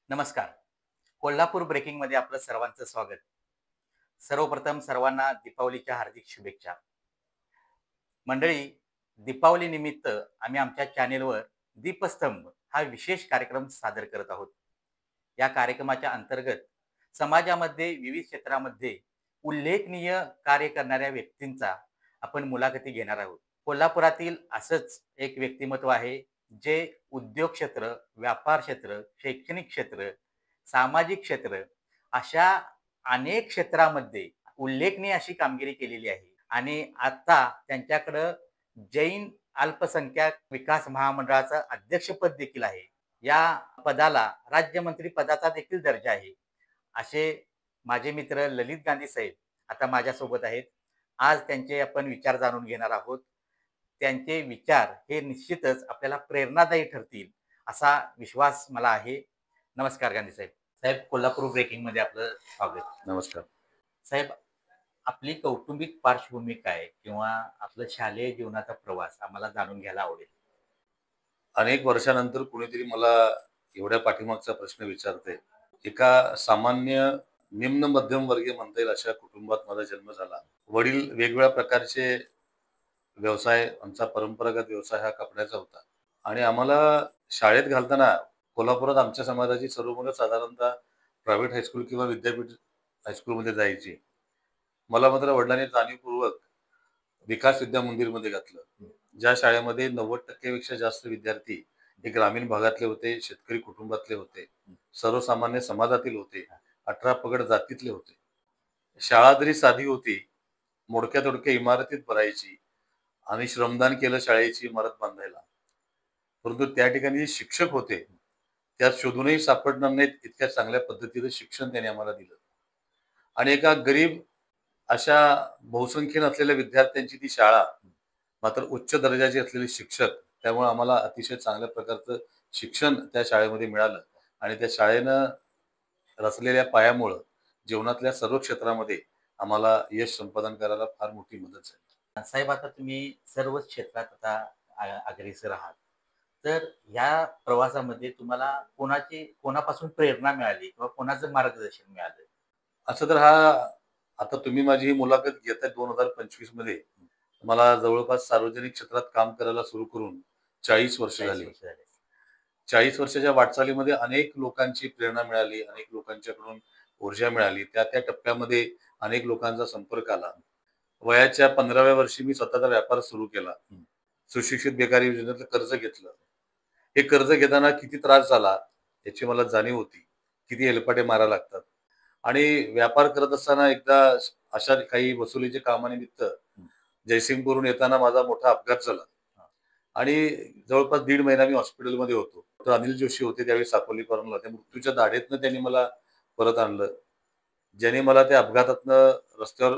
नमस्कार. कोल्हापूर ब्रेकिंगमध्ये आपलं सर्वांचं स्वागत. सर्वप्रथम सर्वांना दीपावलीच्या हार्दिक शुभेच्छा. मंडळी, दीपावलीनिमित्त आम्ही आमच्या चॅनेलवर दीपस्तंभ हा विशेष कार्यक्रम सादर करत आहोत. या कार्यक्रमाच्या अंतर्गत समाजामध्ये विविध क्षेत्रामध्ये उल्लेखनीय कार्य करणाऱ्या व्यक्तींचा आपण मुलाखती घेणार आहोत. कोल्हापुरातील असंच एक व्यक्तिमत्व आहे, जे उद्योग क्षेत्र, व्यापार क्षेत्र, शैक्षणिक क्षेत्र, सामाजिक क्षेत्र अशा अनेक क्षेत्रामध्ये उल्लेखनीय अशी कामगिरी केलेली आहे आणि आता त्यांच्याकडं जैन अल्पसंख्याक विकास महामंडळाचं अध्यक्षपद देखील आहे. या पदाला राज्यमंत्री पदाचा देखील दर्जा आहे. असे माझे मित्र ललित गांधी साहेब आता माझ्यासोबत आहेत. आज त्यांचे आपण विचार जाणून घेणार आहोत. त्यांचे विचार हे निश्चितच आपल्याला प्रेरणादायी ठरतील असा विश्वास मला आहे. नमस्कार गांधी साहेब. साहेब, कोल्हापूर ब्रेकिंगमध्ये आपलं स्वागत. नमस्कार. साहेब, आपली कौटुंबिक पार्श्वभूमी काय किंवा आपलं शालेय जीवनाचा प्रवास आम्हाला जाणून घ्यायला आवडेल. अनेक वर्षानंतर कुणीतरी मला एवढ्या पाठीमागचा प्रश्न विचारते. एका सामान्य निम्न मध्यम वर्गीय म्हणता येईल अशा कुटुंबात माझा जन्म झाला. वडील वेगवेगळ्या प्रकारचे व्यवसाय, आमचा परंपरागत व्यवसाय हा कपड्याचा होता आणि आम्हाला शाळेत घालताना कोल्हापुरात आमच्या समाजाची सर्व मुलं साधारणतः प्रायव्हेट हायस्कूल किंवा विद्यापीठ हायस्कूलमध्ये जायची. मला मात्र वडिलांनी जाणीवपूर्वक विकास विद्या मंदिरमध्ये घातलं, ज्या शाळेमध्ये 90% पेक्षा जास्त विद्यार्थी हे ग्रामीण भागातले होते, शेतकरी कुटुंबातले होते, सर्वसामान्य समाजातील होते, 18 पगड जातीतले होते. शाळा जरी साधी होती, मोडक्या तोडक्या इमारतीत भरायची आणि श्रमदान केलं शाळेची इमारत बांधायला. परंतु त्या ठिकाणी जे शिक्षक होते त्यात शोधूनही सापडणार नाहीत इतक्या चांगल्या पद्धतीचं शिक्षण त्यांनी आम्हाला दिलं. आणि एका गरीब अशा बहुसंख्य नसलेल्या विद्यार्थ्यांची ती शाळा, मात्र उच्च दर्जाचे असलेले शिक्षक, त्यामुळे आम्हाला अतिशय चांगल्या प्रकारचं शिक्षण त्या शाळेमध्ये मिळालं आणि त्या शाळेनं रचलेल्या पायामुळं जीवनातल्या सर्व क्षेत्रामध्ये आम्हाला यश संपादन करायला फार मोठी मदत झाली. साहेब, आता तुम्ही सर्वच क्षेत्रात आता अग्रेसर आहात. तर या प्रवासामध्ये तुम्हाला कोणापासून प्रेरणा मिळाली किंवा कोणाचं मार्गदर्शन मिळालं? असं तर हा आता तुम्ही माझी ही मुलाखत घेताय 2025 मध्ये. मला जवळपास सार्वजनिक क्षेत्रात काम करायला सुरू करून 40 वर्ष 40 झाली. वर्ष झाले. 40 वर्षाच्या वाटचालीमध्ये अनेक लोकांची प्रेरणा मिळाली, अनेक लोकांच्याकडून ऊर्जा मिळाली. त्या त्या टप्प्यामध्ये अनेक लोकांचा संपर्क आला. वयाच्या 15व्या वर्षी मी स्वतःचा व्यापार सुरू केला. सुशिक्षित बेकारी योजनेतलं कर्ज घेतलं. हे कर्ज घेताना किती त्रास झाला याची मला जाणीव होती. किती हेलपाटे मारायला लागतात. आणि व्यापार करत असताना एकदा अशा काही वसुलीच्या कामानिमित्त जयसिंगपूरहून येताना माझा मोठा अपघात झाला आणि जवळपास 1.5 महिना मी हॉस्पिटलमध्ये होतो. तर अनिल जोशी होते त्यावेळी साकोली कॉर्नरला. त्या मृत्यूच्या दाढेतनं त्यांनी मला परत आणलं. ज्याने मला त्या अपघातातनं रस्त्यावर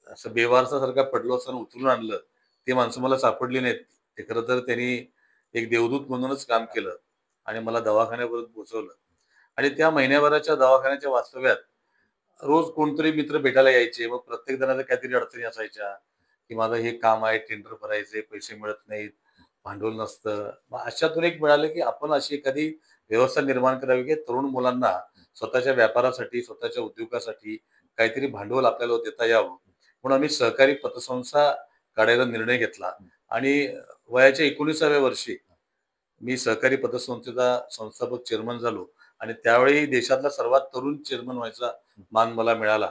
असं बेवारसासारखा पडलो असताना उचलून आणलं, ते माणसं मला सापडली नाहीत. ते खरं तर त्यांनी एक देवदूत म्हणूनच काम केलं आणि मला दवाखान्यापर्यंत पोहोचवलं. आणि त्या महिन्याभराच्या दवाखान्याच्या वास्तव्यात रोज कोणतरी मित्र भेटायला यायचे. मग प्रत्येक जणाच्या काहीतरी अडचणी असायच्या, की माझं हे काम आहे, टेंडर भरायचे, पैसे मिळत नाहीत, भांडवल नसतं. मग अशातून एक मिळालं, की आपण अशी एखादी व्यवस्था निर्माण करावी, की तरुण मुलांना स्वतःच्या व्यापारासाठी, स्वतःच्या उद्योगासाठी काहीतरी भांडवल आपल्याला देता यावं. म्हणून आम्ही सहकारी पतसंस्था काढायला निर्णय घेतला आणि वयाच्या 19व्या वर्षी मी सहकारी पतसंस्थेचा संस्थापक चेअरमन झालो आणि त्यावेळी देशातला सर्वात तरुण चेअरमन व्हायचा मान मला मिळाला.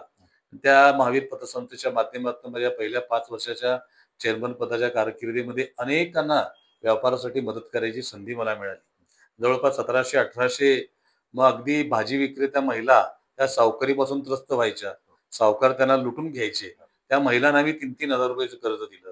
त्या महावीर पतसंस्थेच्या माध्यमातून माझ्या पहिल्या 5 वर्षाच्या चेअरमन पदाच्या कारकिर्दीमध्ये अनेकांना व्यापारासाठी मदत करायची संधी मला मिळाली. जवळपास 1700-1800 मग अगदी भाजी विक्रेत्या महिला त्या सावकारीपासून त्रस्त व्हायच्या. सावकार त्यांना लुटून घ्यायचे. त्या महिलांना मी 3-3 हजार रुपयाचं कर्ज दिलं.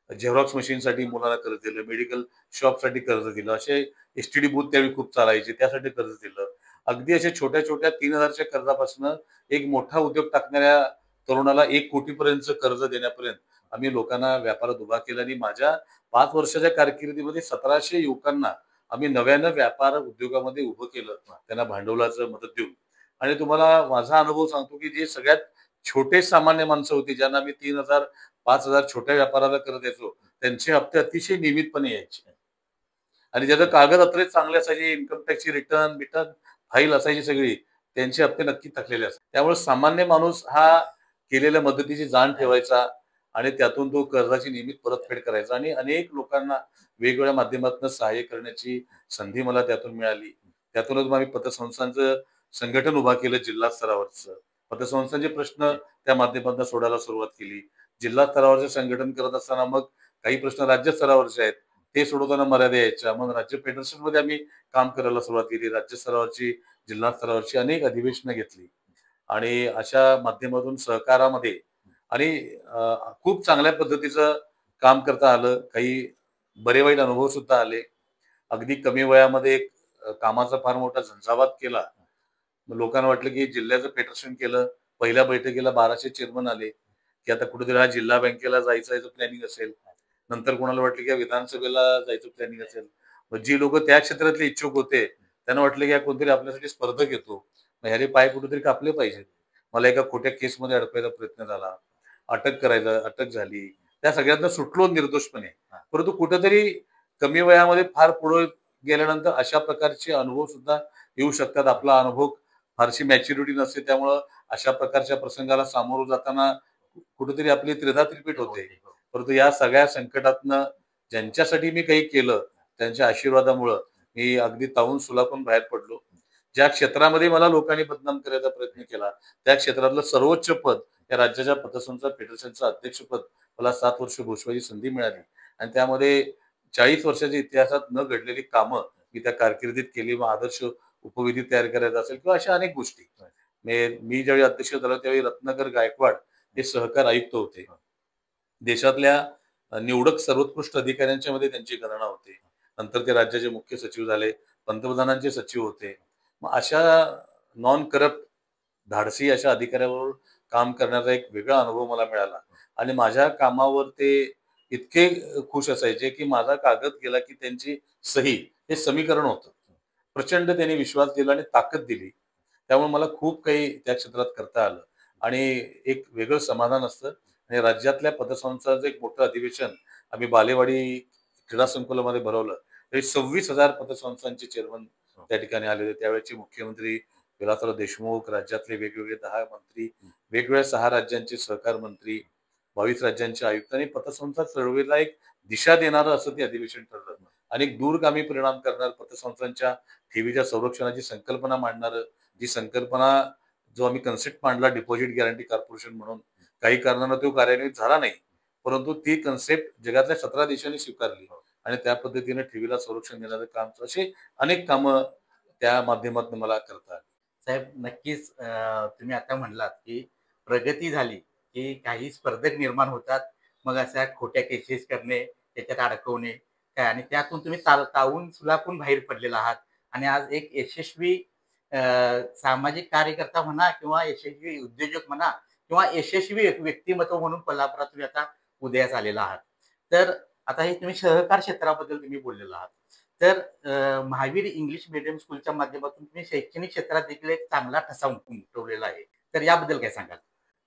झेरॉक्स मशीनसाठी मुलांना कर्ज दिलं, मेडिकल शॉपसाठी कर्ज दिलं. असे एसटीडी बूथ त्यावेळी खूप चालायचे, त्यासाठी कर्ज दिलं. अगदी अशा छोट्या-छोट्या 3,000च्या कर्जापासून एक मोठा उद्योग टाकणाऱ्या तरुणाला 1 कोटीपर्यंतचं कर्ज देण्यापर्यंत आम्ही लोकांना व्यापारात उभा केला आणि माझ्या 5 वर्षाच्या कारकिर्दीमध्ये 1700 युवकांना आम्ही नव्यानं व्यापार उद्योगामध्ये उभं केलं, त्यांना भांडवलाचं मदत देऊन. आणि तुम्हाला माझा अनुभव सांगतो, की जे सगळ्यात छोटे सामान्य माणसं होती, ज्यांना आम्ही 3,000 5,000 छोट्या व्यापाराला कर्ज द्यायचो, त्यांचे हप्ते अतिशय नियमितपणे यायचे. आणि ज्याचं कागदपत्रे चांगले असायचे, इन्कम टॅक्सची रिटर्न फाईल असायची सगळी, त्यांचे हप्ते नक्की थकलेले असतात. त्यामुळे सामान्य माणूस हा केलेल्या मदतीची जाण ठेवायचा आणि त्यातून तो कर्जाची नियमित परतफेड करायचा आणि अनेक लोकांना वेगवेगळ्या माध्यमातून सहाय्य करण्याची संधी मला त्यातून मिळाली. त्यातूनच मग आम्ही पतसंस्थांचं संघटन उभा केलं जिल्हा स्तरावरचं. पतसंस्थांचे प्रश्न त्या माध्यमातून सोडायला सुरुवात केली. जिल्हा स्तरावरचे संघटन करत असताना मग काही प्रश्न राज्य स्तरावरचे आहेत. ते सोडवताना मर्यादा यायच्या. मग राज्य फेडरेशनमध्ये आम्ही काम करायला सुरुवात केली. राज्य स्तरावरची, जिल्हा स्तरावरची अनेक अधिवेशनं घेतली आणि अशा माध्यमातून सहकारामध्ये आणि खूप चांगल्या पद्धतीचं काम करता आलं. काही बरे वाईट अनुभव सुद्धा आले. अगदी कमी वयामध्ये एक कामाचा फार मोठा झंझावात केला. मग लोकांना वाटलं की जिल्ह्याचं फेडरेशन केलं. पहिल्या बैठकीला 1200 चेअरमन आले, की आता कुठेतरी हा जिल्हा बँकेला जायचं प्लॅनिंग असेल. नंतर कोणाला वाटलं की विधानसभेला जायचं प्लॅनिंग असेल. मग जी लोक त्या क्षेत्रातले इच्छुक होते त्यांना वाटलं की कोणतरी आपल्यासाठी स्पर्धक येतो. मग ह्याने पाय कुठेतरी कापले पाहिजेत. मला एका खोट्या केसमध्ये अडकवायचा प्रयत्न झाला. अटक झाली. त्या सगळ्यांना सुटलो निर्दोषपणे. परंतु कुठेतरी कमी वयामध्ये फार पुढे गेल्यानंतर अशा प्रकारचे अनुभव सुद्धा येऊ शकतात. आपला अनुभव फारशी मॅच्युरिटी नसते, त्यामुळं अशा प्रकारच्या प्रसंगाला सामोरं जाताना कुठेतरी आपली त्रिधा त्रिपीट होते. परंतु या सगळ्या संकटातनं ज्यांच्यासाठी मी काही केलं त्यांच्या आशीर्वादामुळं मी अगदी तावून सुलाखून बाहेर पडलो. ज्या क्षेत्रामध्ये मला लोकांनी बदनाम करायचा प्रयत्न केला त्या क्षेत्रातलं सर्वोच्च पद, या राज्याच्या पतसंस्था फेडरेशनचं अध्यक्षपद मला 7 वर्ष भूषवायची संधी मिळाली आणि त्यामध्ये 40 वर्षाच्या इतिहासात न घडलेली कामं मी त्या कारकिर्दीत केली. मग आदर्श उपविधी तयार करायचा असेल किंवा अशा अनेक गोष्टी. मी ज्यावेळी अध्यक्ष झालो त्यावेळी रत्नाकर गायकवाड हे सहकार आयुक्त होते. देशातल्या निवडक सर्वोत्कृष्ट अधिकाऱ्यांच्या मध्ये त्यांची गणना होते. नंतर ते राज्याचे मुख्य सचिव झाले, पंतप्रधानांचे सचिव होते. मग अशा नॉन करप्ट धाडसी अशा अधिकाऱ्याबरोबर काम करण्याचा एक वेगळा अनुभव मला मिळाला आणि माझ्या कामावर ते इतके खुश असायचे की माझा कागद गेला की त्यांची सही हे समीकरण होतं. प्रचंड त्यांनी विश्वास दिला आणि ताकद दिली. त्यामुळे मला खूप काही त्या क्षेत्रात करता आलं आणि एक वेगळं समाधान असतं. आणि राज्यातल्या पतसंस्थांचं एक मोठं अधिवेशन आम्ही बालेवाडी क्रीडा संकुलामध्ये भरवलं. तरी 26,000 पतसंस्थांचे चेअरमन त्या ठिकाणी आले होते. त्यावेळेचे मुख्यमंत्री विलासराव देशमुख, राज्यातले वेगवेगळे 10 मंत्री, वेगवेगळ्या 6 राज्यांचे सहकार मंत्री, 22 राज्यांचे आयुक्त आणि पतसंस्था चळवळीला एक दिशा देणारं असं ते अधिवेशन ठरलं. आणि एक दूरगामी परिणाम करणार पतसंस्थांच्या ठेवीच्या संरक्षणाची संकल्पना मांडणारं, जी संकल्पना जो आम्ही कन्सेप्ट मांडला डिपॉझिट गॅरंटी कॉर्पोरेशन म्हणून, काही कारणानं तो कार्यान्वित झाला नाही. परंतु ती कन्सेप्ट जगातल्या 17 देशांनी स्वीकारली आणि त्या पद्धतीने ठेवीला संरक्षण देण्याचं काम, असे अनेक कामं त्या माध्यमातून मला करता आली. साहेब नक्कीच तुम्ही आता म्हणलात की प्रगती झाली की काही स्पर्धक निर्माण होतात. मग अशा खोट्या केसेस करणे, त्याच्यात अडकवणे काय आणि त्यातून तुम्ही तावून सुलाखून बाहेर पडलेला आहात आणि आज एक यशस्वी सामाजिक कार्यकर्ता म्हणा किंवा यशस्वी उद्योजक म्हणा किंवा यशस्वी व्यक्तिमत्व म्हणून कोल्हापुरात तुम्ही आता उदयास आलेला आहात. तर आता हे तुम्ही सहकार क्षेत्राबद्दल तुम्ही बोललेला आहात. तर महावीर इंग्लिश मीडियम स्कूलच्या माध्यमातून तुम्ही शैक्षणिक क्षेत्रात देखील एक चांगला ठसा उमटवलेला आहे. तर याबद्दल काय सांगाल?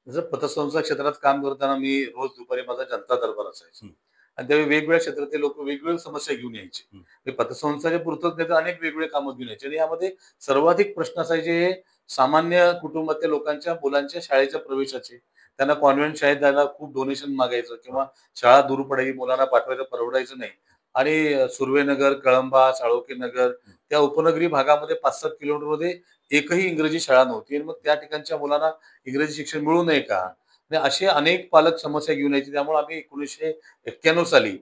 जसं पतसंस्था क्षेत्रात काम करताना मी रोज दुपारी माझा जनता दरबार असायचा आणि त्यावेळी वेगवेगळ्या क्षेत्रातले लोक वेगवेगळ्या समस्या घेऊन यायचे. ते पतसंस्थाच्या पूर्ततेचे अनेक वेगवेगळे कामं घेऊन यायचे आणि यामध्ये सर्वाधिक प्रश्न असायचे हे सामान्य कुटुंबातल्या लोकांच्या मुलांच्या शाळेच्या प्रवेशाचे. त्यांना कॉन्व्हेंट शाळेत जायला खूप डोनेशन मागायचं किंवा शाळा दूर पडायची, मुलांना पाठवायला परवडायचं नाही आणि सुर्वेनगर, कळंबा, साळोखे नगर त्या उपनगरी भागामध्ये 5-7 किलोमीटरमध्ये एकही इंग्रजी शाळा नव्हती आणि मग त्या ठिकाणच्या मुलांना इंग्रजी शिक्षण मिळू नये का? आणि असे अनेक पालक समस्या घेऊन यायचे. त्यामुळे आम्ही 1991 साली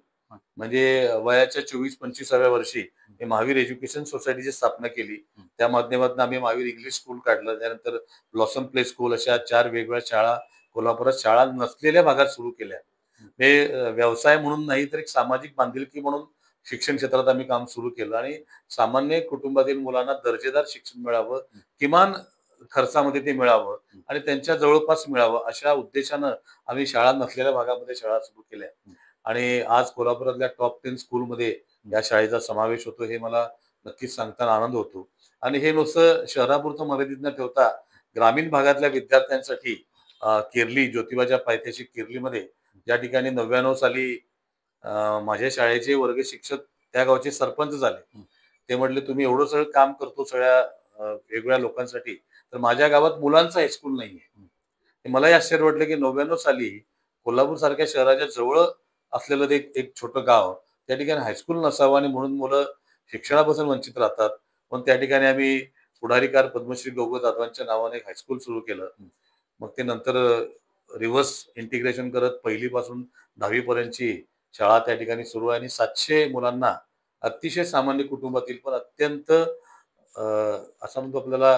म्हणजे वयाच्या 24-25व्या वर्षी हे महावीर एज्युकेशन सोसायटीची स्थापना केली. त्या माध्यमातून आम्ही महावीर इंग्लिश स्कूल काढलं. त्यानंतर ब्लॉसम प्ले स्कूल अशा 4 वेगवेगळ्या शाळा कोल्हापुरात शाळा नसलेल्या भागात सुरू केल्या. हे व्यवसाय म्हणून नाही तर एक सामाजिक बांधिलकी म्हणून शिक्षण क्षेत्रात आम्ही काम सुरू केलं आणि सामान्य कुटुंबातील मुलांना दर्जेदार शिक्षण मिळावं, किमान खर्चामध्ये ते मिळावं आणि त्यांच्या जवळपास मिळावं अशा उद्देशानं आम्ही शाळा नसलेल्या भागामध्ये शाळा सुरू केल्या आणि आज कोल्हापुरातल्या टॉप 10 स्कूलमध्ये या शाळेचा समावेश होतो. हे मला नक्कीच सांगताना आनंद होतो. आणि हे नुसतं शहरापुरतं मर्यादित न ठेवता ग्रामीण भागातल्या विद्यार्थ्यांसाठी किर्ली, ज्योतिबाच्या पायथ्याशी किर्लीमध्ये ज्या ठिकाणी 99 साली माझ्या शाळेचे वर्ग शिक्षक त्या गावचे सरपंच झाले. ते म्हटले तुम्ही एवढं सगळं काम करतो सगळ्या वेगवेगळ्या लोकांसाठी, तर माझ्या गावात मुलांचं हायस्कूल नाहीये. हे मलाही आश्चर्य वाटलं की 99 साली कोल्हापूर सारख्या शहराच्या जवळ असलेलं ते एक एक छोटं गाव, त्या ठिकाणी हायस्कूल नसावं आणि म्हणून मुलं शिक्षणापासून वंचित राहतात. पण त्या ठिकाणी आम्ही पुढारीकार पद्मश्री गौगो जाधवांच्या नावाने एक हायस्कूल सुरू केलं. मग ते नंतर रिव्हर्स इंटिग्रेशन करत 1ली पासून 10वी पर्यंतची शाळा त्या ठिकाणी सुरू आहे आणि 700 मुलांना अतिशय सामान्य कुटुंबातील पण अत्यंत असं म्हणतो आपल्याला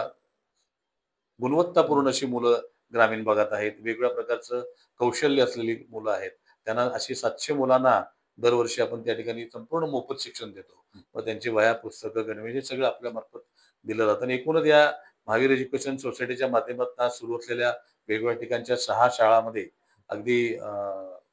गुणवत्तापूर्ण अशी मुलं ग्रामीण भागात आहेत. वेगवेगळ्या प्रकारचं कौशल्य असलेली मुलं आहेत. त्यांना अशी 700 मुलांना दरवर्षी आपण त्या ठिकाणी संपूर्ण मोफत शिक्षण देतो. मग त्यांची वह्या, पुस्तकं, गणवेश हे सगळं आपल्यामार्फत दिलं जातं आणि एकूणच या महावीर एज्युकेशन सोसायटीच्या माध्यमातून आज सुरू असलेल्या वेगवेगळ्या ठिकाणच्या 6 शाळांमध्ये अगदी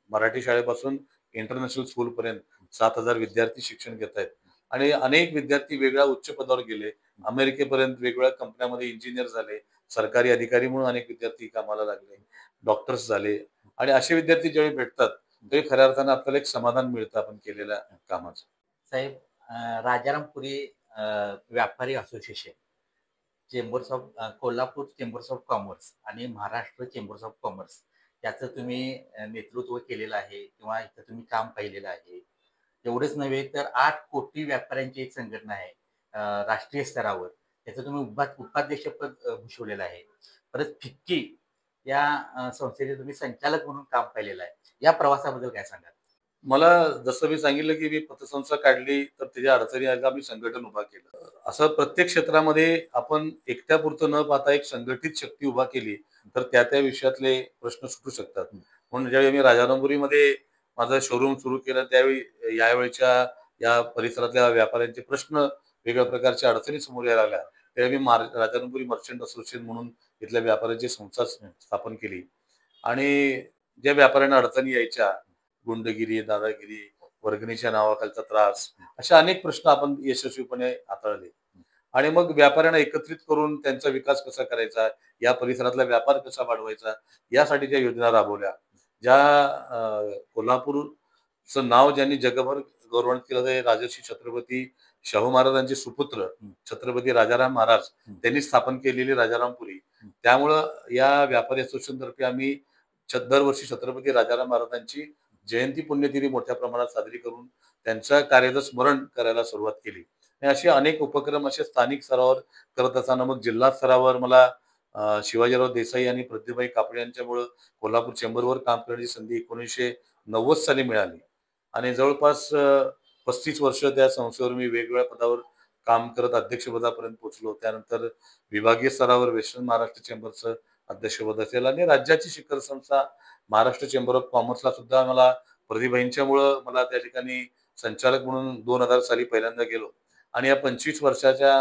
मराठी शाळेपासून इंटरनॅशनल स्कूलपर्यंत 7,000 विद्यार्थी शिक्षण घेत आहेत आणि अनेक विद्यार्थी वेगळ्या उच्च पदावर गेले. अमेरिकेपर्यंत वेगवेगळ्या कंपन्यांमध्ये इंजिनियर झाले. सरकारी अधिकारी म्हणून अनेक विद्यार्थी कामाला लागले, डॉक्टर्स झाले आणि असे विद्यार्थी ज्यावेळी भेटतात, ते खऱ्या अर्थानं आपल्याला एक समाधान मिळतं आपण केलेल्या कामाचं. साहेब, राजारामपुरी व्यापारी association, Kolhapur chambers of commerce आणि महाराष्ट्र चेंबर्स ऑफ कॉमर्स याचं तुम्ही नेतृत्व केलेलं आहे किंवा इथं तुम्ही काम पाहिलेलं आहे. एवढंच नव्हे तर 8 कोटी व्यापाऱ्यांची एक संघटना आहे राष्ट्रीय स्तरावर. त्याचं तुम्ही उपाध्यक्षपद भूषवलेलं आहे. परत फिक्की या संस्थेचे तुम्ही संचालक म्हणून काम पाहिलेलं आहे. या प्रवासाबद्दल काय सांगाल? मला जसं मी सांगितलं, की मी पतसंस्था काढली, तर त्याच्या अडचणी आल्या, मी संघटन उभा केलं. असं प्रत्येक क्षेत्रामध्ये आपण एकट्यापुरतं न पाहता एक संघटित शक्ती उभा केली, तर त्या विषयातले प्रश्न सुटू शकतात. म्हणून ज्यावेळी मी राजारामपुरीमध्ये माझं शोरूम सुरू केलं, त्यावेळी यावेळच्या या परिसरातल्या व्यापाऱ्यांचे प्रश्न, वेगवेगळ्या प्रकारच्या अडचणी समोर यायला लागल्या. त्यावेळी मी राजारामपुरी मर्चंट असोसिएशन म्हणून इथल्या व्यापाऱ्यांची संस्था स्थापन केली आणि ज्या व्यापाऱ्यांना अडचणी यायच्या, गुंडगिरी, दादागिरी, वर्गणीच्या नावाखालचा त्रास, अशा अनेक प्रश्न आपण यशस्वीपणे हाताळले. आणि मग व्यापाऱ्यांना एकत्रित करून त्यांचा विकास कसा करायचा, या परिसरातला व्यापार कसा वाढवायचा, यासाठी ज्या योजना राबवल्या, ज्या कोल्हापूरचं नाव ज्यांनी जगभर गौरवान्वित केलं, ते राजर्षी छत्रपती शाहू महाराजांचे सुपुत्र छत्रपती राजाराम महाराज त्यांनी स्थापन केलेली राजारामपुरी. त्यामुळं या व्यापारी असोसिएशन तर्फे आम्ही दरवर्षी छत्रपती राजाराम महाराजांची जयंती पुण्यतिथी मोठ्या प्रमाणात साजरी करून त्यांच्या कार्याचं स्मरण करायला सुरुवात केली आणि असे अनेक उपक्रम असे स्थानिक स्तरावर करत असताना मग जिल्हा स्तरावर मला शिवाजीराव देसाई आणि प्रतिभाई कापडे यांच्यामुळं कोल्हापूर चेंबरवर काम करण्याची संधी 1990 साली मिळाली आणि जवळपास 35 वर्ष त्या संस्थेवर मी वेगवेगळ्या पदावर काम करत अध्यक्षपदापर्यंत पोहोचलो. त्यानंतर विभागीय स्तरावर वेस्टर्न महाराष्ट्र चेंबरचं अध्यक्षपद असेल आणि राज्याची शिखर संस्था महाराष्ट्र चेंबर ऑफ कॉमर्सला सुद्धा मला प्रतिभाईंच्यामुळं मला त्या ठिकाणी संचालक म्हणून 2000 साली पहिल्यांदा गेलो आणि या 25 वर्षाच्या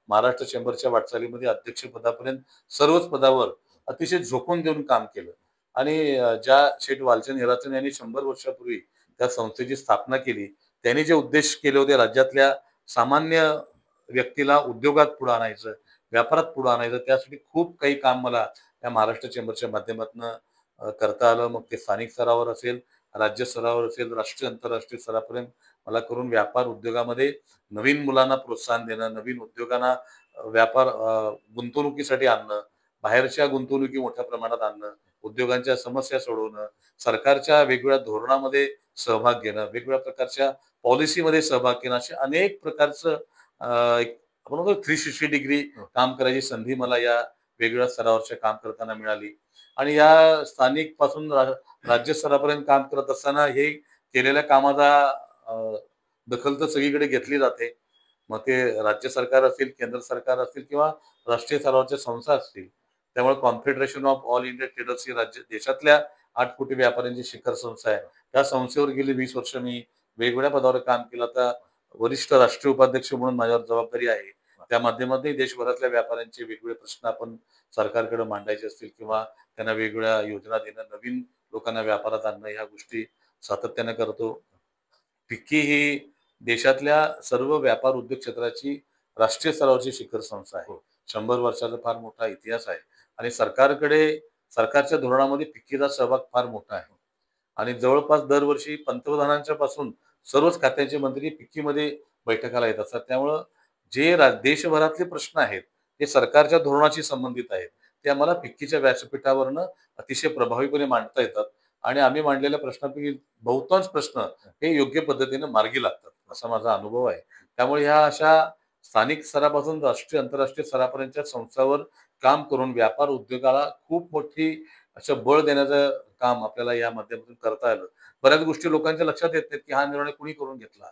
महाराष्ट्र चेंबरच्या वाटचालीमध्ये अध्यक्षपदापर्यंत सर्वच पदावर अतिशय झोकून देऊन काम केलं आणि ज्या शेठ वालचंद हिराचंद यांनी 100 वर्षापूर्वी त्या संस्थेची स्थापना केली, त्यांनी जे उद्देश केले होते राज्यातल्या सामान्य व्यक्तीला उद्योगात पुढे आणायचं, व्यापारात पुढे आणायचं, त्यासाठी खूप काही काम मला या महाराष्ट्र चेंबरच्या माध्यमातून करता आलं. मग ते स्थानिक स्तरावर असेल, राज्य स्तरावर असेल, राष्ट्रीय आंतरराष्ट्रीय स्तरापर्यंत मला करून व्यापार उद्योगामध्ये नवीन मुलांना प्रोत्साहन देणं, नवीन उद्योगांना व्यापार गुंतवणुकीसाठी आणणं, बाहेरच्या गुंतवणुकी मोठ्या प्रमाणात आणणं, उद्योगांच्या समस्या सोडवणं, सरकारच्या वेगवेगळ्या धोरणामध्ये सहभाग घेणं, वेगवेगळ्या प्रकारच्या पॉलिसीमध्ये सहभाग घेणं, असे अनेक प्रकारचं एक आपण म्हणतो 360 डिग्री काम करायची संधी मला या वेगवेगळ्या स्तरावरच्या काम करताना मिळाली आणि या स्थानिक पासून राज्य स्तरापर्यंत काम करत असताना हे केलेल्या कामाचा दखल तर सगळीकडे घेतली जाते. मग ते राज्य सरकार असेल, केंद्र सरकार असेल किंवा राष्ट्रीय स्तरावरच्या संस्था असतील. त्यामुळे confederation of all India traders ही राज्य देशातल्या 8 कोटी व्यापाऱ्यांची शिखर संस्था आहे. त्या संस्थेवर गेली 20 वर्ष मी वेगवेगळ्या पदावर काम केलं. आता वरिष्ठ राष्ट्रीय उपाध्यक्ष म्हणून माझ्यावर जबाबदारी आहे. त्या माध्यमातून देशभरातल्या व्यापाऱ्यांचे वेगवेगळे प्रश्न आपण सरकारकडे मांडायचे असतील किंवा त्यांना वेगवेगळ्या योजना देणं, नवीन लोकांना व्यापारात आणणं, ह्या गोष्टी सातत्याने करतो. फिक्की ही देशातल्या सर्व व्यापार उद्योग क्षेत्राची राष्ट्रीय स्तरावरची शिखर संस्था आहे. 100 वर्षाचा फार मोठा इतिहास आहे आणि सरकारच्या धोरणामध्ये फिक्कीचा सहभाग फार मोठा आहे आणि जवळपास दरवर्षी पंतप्रधानांच्या पासून सर्वच खात्यांचे मंत्री फिक्कीमध्ये बैठकाला येत असतात. त्यामुळं जे देशभरातले प्रश्न आहेत हे सरकारच्या धोरणाशी संबंधित आहेत. ते आम्हाला फिक्कीच्या व्यासपीठावरनं अतिशय प्रभावीपणे मांडता येतात आणि आम्ही मांडलेल्या प्रश्नापैकी बहुतांश प्रश्न हे योग्य पद्धतीने मार्गी लागतात, असा माझा अनुभव आहे. त्यामुळे ह्या अशा स्थानिक स्तरापासून राष्ट्रीय, आंतरराष्ट्रीय स्तरापर्यंतच्या संस्थांवर काम करून व्यापार उद्योगाला खूप मोठी असं बळ देण्याचं काम आपल्याला या माध्यमातून करता आलं. बऱ्याच गोष्टी लोकांच्या लक्षात येत नाहीत, की हा निर्णय कुणी करून घेतला.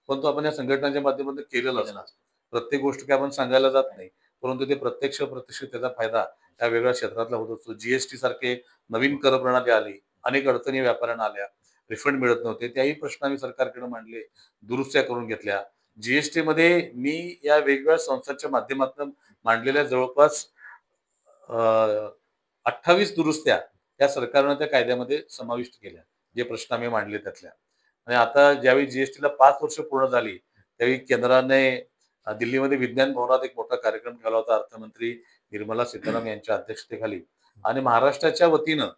परंतु आपण या संघटनांच्या माध्यमातून केलेलं असतं. प्रत्येक गोष्ट काही आपण सांगायला जात नाही. परंतु ते प्रत्यक्ष अप्रत्यक्ष त्याचा फायदा त्या वेगळ्या क्षेत्रातला होत असतो. जीएसटी सारखे नवीन कर प्रणाली आली. अनेक अडचणी व्यापाऱ्यांना आल्या. रिफंड मिळत नव्हते. त्याही प्रश्न आम्ही सरकारकडे मांडले. दुरुस्त्या करून घेतल्या. जीएसटी मध्ये मी या वेगवेगळ्या संस्थांच्या माध्यमातून मांडलेल्या जवळपास 28 दुरुस्त्या त्या सरकारनं त्या कायद्यामध्ये समाविष्ट केल्या. जे प्रश्न आम्ही मांडले त्यातल्या. आणि आता ज्यावेळी जीएसटीला 5 वर्ष पूर्ण झाली, त्यावेळी केंद्राने दिल्लीमध्ये विज्ञान भवनात एक मोठा कार्यक्रम ठेवला होता अर्थमंत्री निर्मला सीतारामन यांच्या अध्यक्षतेखाली आणि महाराष्ट्राच्या वतीनं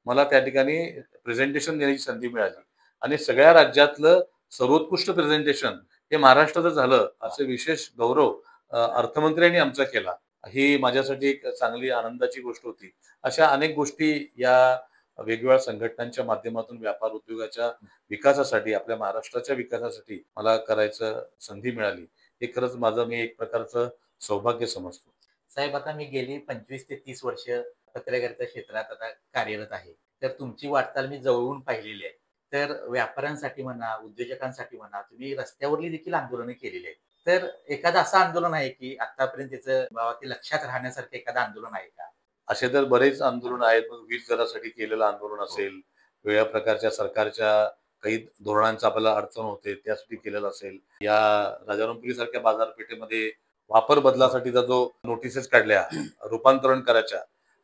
मला त्या ठिकाणी प्रेझेंटेशन देण्याची संधी मिळाली आणि सगळ्या राज्यातलं सर्वोत्कृष्ट प्रेझेंटेशन हे महाराष्ट्राचं झालं असं विशेष गौरव अर्थमंत्र्यांनी आमचा केला. ही माझ्यासाठी एक चांगली आनंदाची गोष्ट होती. अशा अनेक गोष्टी या वेगवेगळ्या संघटनांच्या माध्यमातून व्यापार उद्योगाच्या विकासासाठी, आपल्या महाराष्ट्राच्या विकासासाठी मला करायचं संधी मिळाली. हे खरंच माझं मी एक प्रकारचं सौभाग्य समजतो. साहेब, आता मी गेली 25 ते 30 वर्ष पत्रकारिता क्षेत्रात आता कार्यरत आहे. तर तुमची वाटचाल मी जवळून पाहिलेली आहे. तर व्यापाऱ्यांसाठी म्हणा, उद्योजकांसाठी म्हणा, तुम्ही रस्त्यावरली देखील आंदोलनं केलेली आहेत. तर एखादं असं आंदोलन आहे की आतापर्यंत त्याचं बाबा ते लक्षात राहण्यासारखं एखादं आंदोलन आहे का? असे तर बरेच आंदोलन आहेत. मग वीज दरासाठी केलेलं आंदोलन असेल, वेगळ्या प्रकारच्या सरकारच्या काही धोरणांचा आपल्याला अडचण होते त्यासाठी केलेलं असेल. या राजारामपुरीसारख्या बाजारपेठेमध्ये वापर बदलासाठीचा जो नोटिसेस काढल्या, रूपांतरण करायच्या,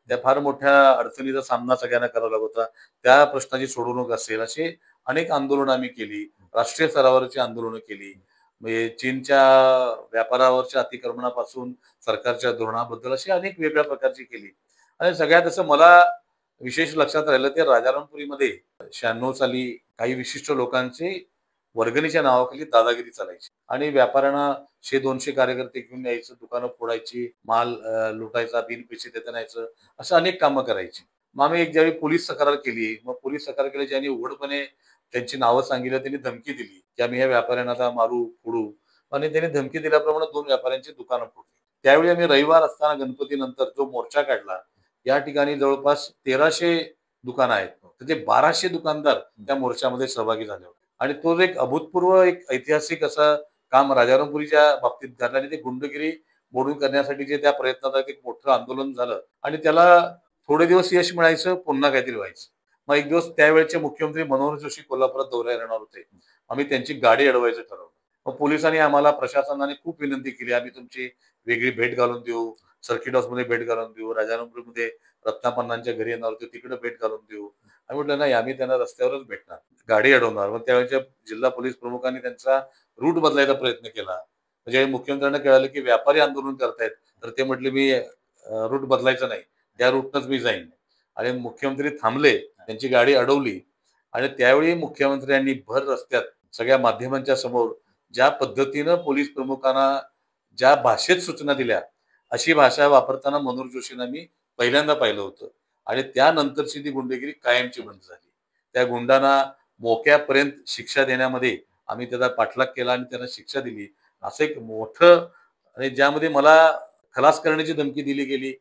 त्या फार मोठ्या अडचणीचा सामना सगळ्यांना करावा लागत होता. त्या प्रश्नाची सोडवणूक असेल, अशी अनेक आंदोलनं आम्ही केली. राष्ट्रीय स्तरावरची आंदोलनं केली. म्हणजे चीनच्या व्यापारावरच्या अतिक्रमणापासून सरकारच्या धोरणाबद्दल अशी अनेक वेगळ्या प्रकारची केली. आणि सगळ्यात असं मला विशेष लक्षात राहिलं ते राजारामपुरीमध्ये 96 साली काही विशिष्ट लोकांची वर्गणीच्या नावाखाली दादागिरी चालायची आणि व्यापाऱ्यांना 100-200 कार्यकर्ते घेऊन यायचं, दुकानं फोडायची, माल लुटायचा, बिन पैसे देता न्यायचं, असं अनेक कामं करायची. मग आम्ही एक ज्यावेळी पोलीस तक्रार केली, मग पोलीस तक्रार केली ज्यांनी उघडपणे त्यांची नावं सांगितलं, त्यांनी धमकी दिली की आम्ही या व्यापाऱ्यांना आता मारू, फोडू आणि त्यांनी धमकी दिल्याप्रमाणे 2 व्यापाऱ्यांची दुकानं फोडली. त्यावेळी आम्ही रविवार असताना गणपतीनंतर जो मोर्चा काढला, या ठिकाणी जवळपास 1300 दुकानं आहेत. तर ते 1200 दुकानदार त्या मोर्चामध्ये सहभागी झाले होते आणि तो एक अभूतपूर्व एक ऐतिहासिक असं काम राजारामपुरीच्या बाबतीत झालं आणि ते गुंडगिरी मोडून करण्यासाठी जे त्या प्रयत्नात एक मोठं आंदोलन झालं आणि त्याला थोडे दिवस यश मिळायचं, पुन्हा काहीतरी व्हायचं. मग एक दिवस त्यावेळेचे मुख्यमंत्री मनोहर जोशी कोल्हापुरात दौऱ्याला येणार होते. आम्ही त्यांची गाडी अडवायचं ठरवलं. मग पोलिसांनी आम्हाला, प्रशासनाने खूप विनंती केली, आम्ही तुमची वेगळी भेट घालून देऊ, सर्किट हाऊसमध्ये भेट घालून देऊ, राजारामपुरीमध्ये रत्नापन्नांच्या घरी येणार होते तिकडे भेट घालून देऊ. आम्ही म्हटलं नाही, आम्ही त्यांना रस्त्यावरच भेटणार, गाडी अडवणार. मग त्यावेळेच्या जिल्हा पोलीस प्रमुखांनी त्यांचा रूट बदलायचा प्रयत्न केला. म्हणजे मुख्यमंत्र्यांना कळालं की व्यापारी आंदोलन करतायत, तर ते म्हटले मी रूट बदलायचा नाही, त्या रूटनच मी जाईन. आणि मुख्यमंत्री थांबले, त्यांची गाडी अडवली आणि त्यावेळी मुख्यमंत्र्यांनी भर रस्त्यात सगळ्या माध्यमांच्या समोर ज्या पद्धतीनं पोलीस प्रमुखांना ज्या भाषेत सूचना दिल्या, अशी भाषा वापरताना मनोहर जोशींना मी पहिल्यांदा पाहिलं होतं. आणि त्यानंतरची ती गुंडगिरी कायमची बंद झाली. त्या गुंडांना मोक्यापर्यंत शिक्षा देण्यामध्ये आम्ही त्याचा पाठलाग केला आणि त्यांना शिक्षा दिली. असं एक मोठं आणि ज्यामध्ये मला खलास करण्याची धमकी दिली गेली.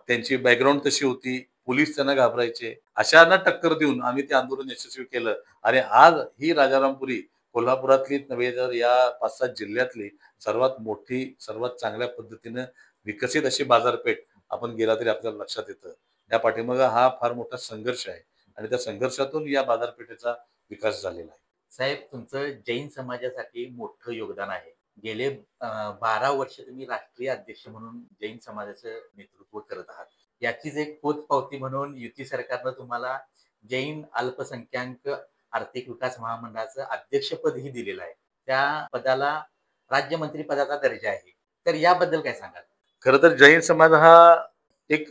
त्यांची बॅकग्राऊंड तशी होती, पोलीस त्यांना घाबरायचे. अशांना टक्कर देऊन आम्ही ते आंदोलन यशस्वी केलं आणि आज ही राजारामपुरी कोल्हापुरातली नव्हे तर या 5-7 जिल्ह्यातली सर्वात मोठी, सर्वात चांगल्या पद्धतीनं विकसित अशी बाजारपेठ आपण गेला तरी आपल्याला लक्षात येतं. त्या पाठीमागे हा फार मोठा संघर्ष आहे आणि त्या संघर्षातून या बाजारपेठेचा विकास झालेला आहे. साहेब, तुमचं जैन समाजासाठी मोठं योगदान आहे. गेले 12 वर्ष तुम्ही राष्ट्रीय अध्यक्ष म्हणून जैन समाजाचं नेतृत्व करत आहात. याचीच एक पोचपावती म्हणून युती सरकारनं तुम्हाला जैन अल्पसंख्याक आर्थिक विकास महामंडळाचं अध्यक्षपदही दिलेलं आहे. त्या पदाला राज्यमंत्री पदाचा दर्जा आहे. तर याबद्दल काय सांगाल? खरं तर जैन समाज हा एक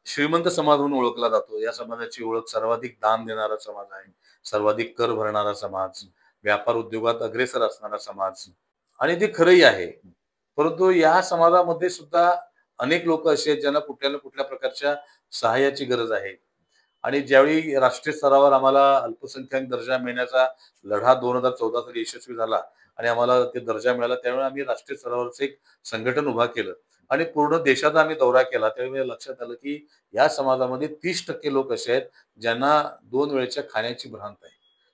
श्रीमंत समाज म्हणून ओळखला जातो. या समाजाची ओळख सर्वाधिक दान देणारा समाज आहे, सर्वाधिक कर भरणारा समाज, व्यापार उद्योगात अग्रेसर असणारा समाज आणि ते खरंही आहे. परंतु या समाजामध्ये सुद्धा अनेक लोक असे आहेत ज्यांना कुठल्या ना कुठल्या प्रकारच्या सहाय्याची गरज आहे. आणि ज्यावेळी राष्ट्रीय स्तरावर आम्हाला अल्पसंख्याक दर्जा मिळण्याचा लढा 2014 साली यशस्वी झाला आणि आम्हाला ते दर्जा मिळाला, त्यावेळी आम्ही राष्ट्रीय स्तरावरच एक संघटन उभा केलं आणि पूर्ण देशाचा आम्ही दौरा केला. त्यावेळी लक्षात आलं की या समाजामध्ये 30% लोक असे आहेत ज्यांना 2 वेळच्या खाण्याची भ्रांत आहे.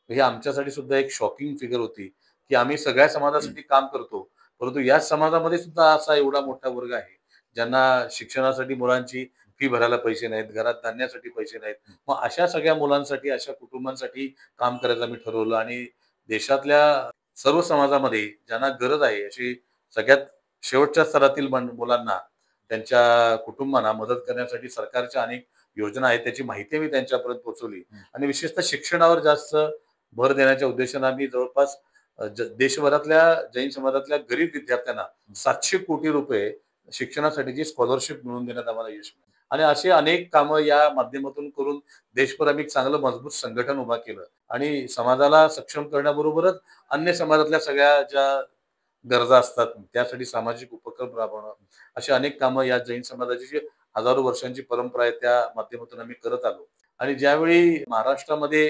हे आमच्यासाठी सुद्धा एक शॉकिंग फिगर होती की आम्ही सगळ्या समाजासाठी काम करतो, परंतु याच समाजामध्ये सुद्धा असा एवढा मोठा वर्ग आहे ज्यांना शिक्षणासाठी मुलांची फी भरायला पैसे नाहीत, घरात धान्यासाठी पैसे नाहीत. मग अशा सगळ्या मुलांसाठी, अशा कुटुंबांसाठी काम करायचं आम्ही ठरवलं आणि देशातल्या सर्व समाजामध्ये ज्यांना गरज आहे अशी सगळ्यात शेवटच्या स्तरातील मुलांना, त्यांच्या कुटुंबांना मदत करण्यासाठी सरकारच्या अनेक योजना आहेत. त्याची माहिती मी त्यांच्यापर्यंत पोहोचवली आणि विशेषतः शिक्षणावर जास्त भर देण्याच्या उद्देशाने आम्ही जवळपास देशभरातल्या जैन समाजातल्या गरीब विद्यार्थ्यांना 700 कोटी रुपये शिक्षणासाठीची स्कॉलरशिप मिळवून देण्यात आम्हाला यश मिळालं. आणि असे अनेक कामं या माध्यमातून करून देशभर आम्ही एक चांगलं मजबूत संघटन उभा केलं आणि समाजाला सक्षम करण्याबरोबरच अन्य समाजातल्या सगळ्या ज्या गरजा असतात त्यासाठी सामाजिक उपक्रम राबवणं, अशी अनेक कामं या जैन समाजाची जी हजारो वर्षांची परंपरा आहे त्या माध्यमातून आम्ही करत आलो. आणि ज्यावेळी महाराष्ट्रामध्ये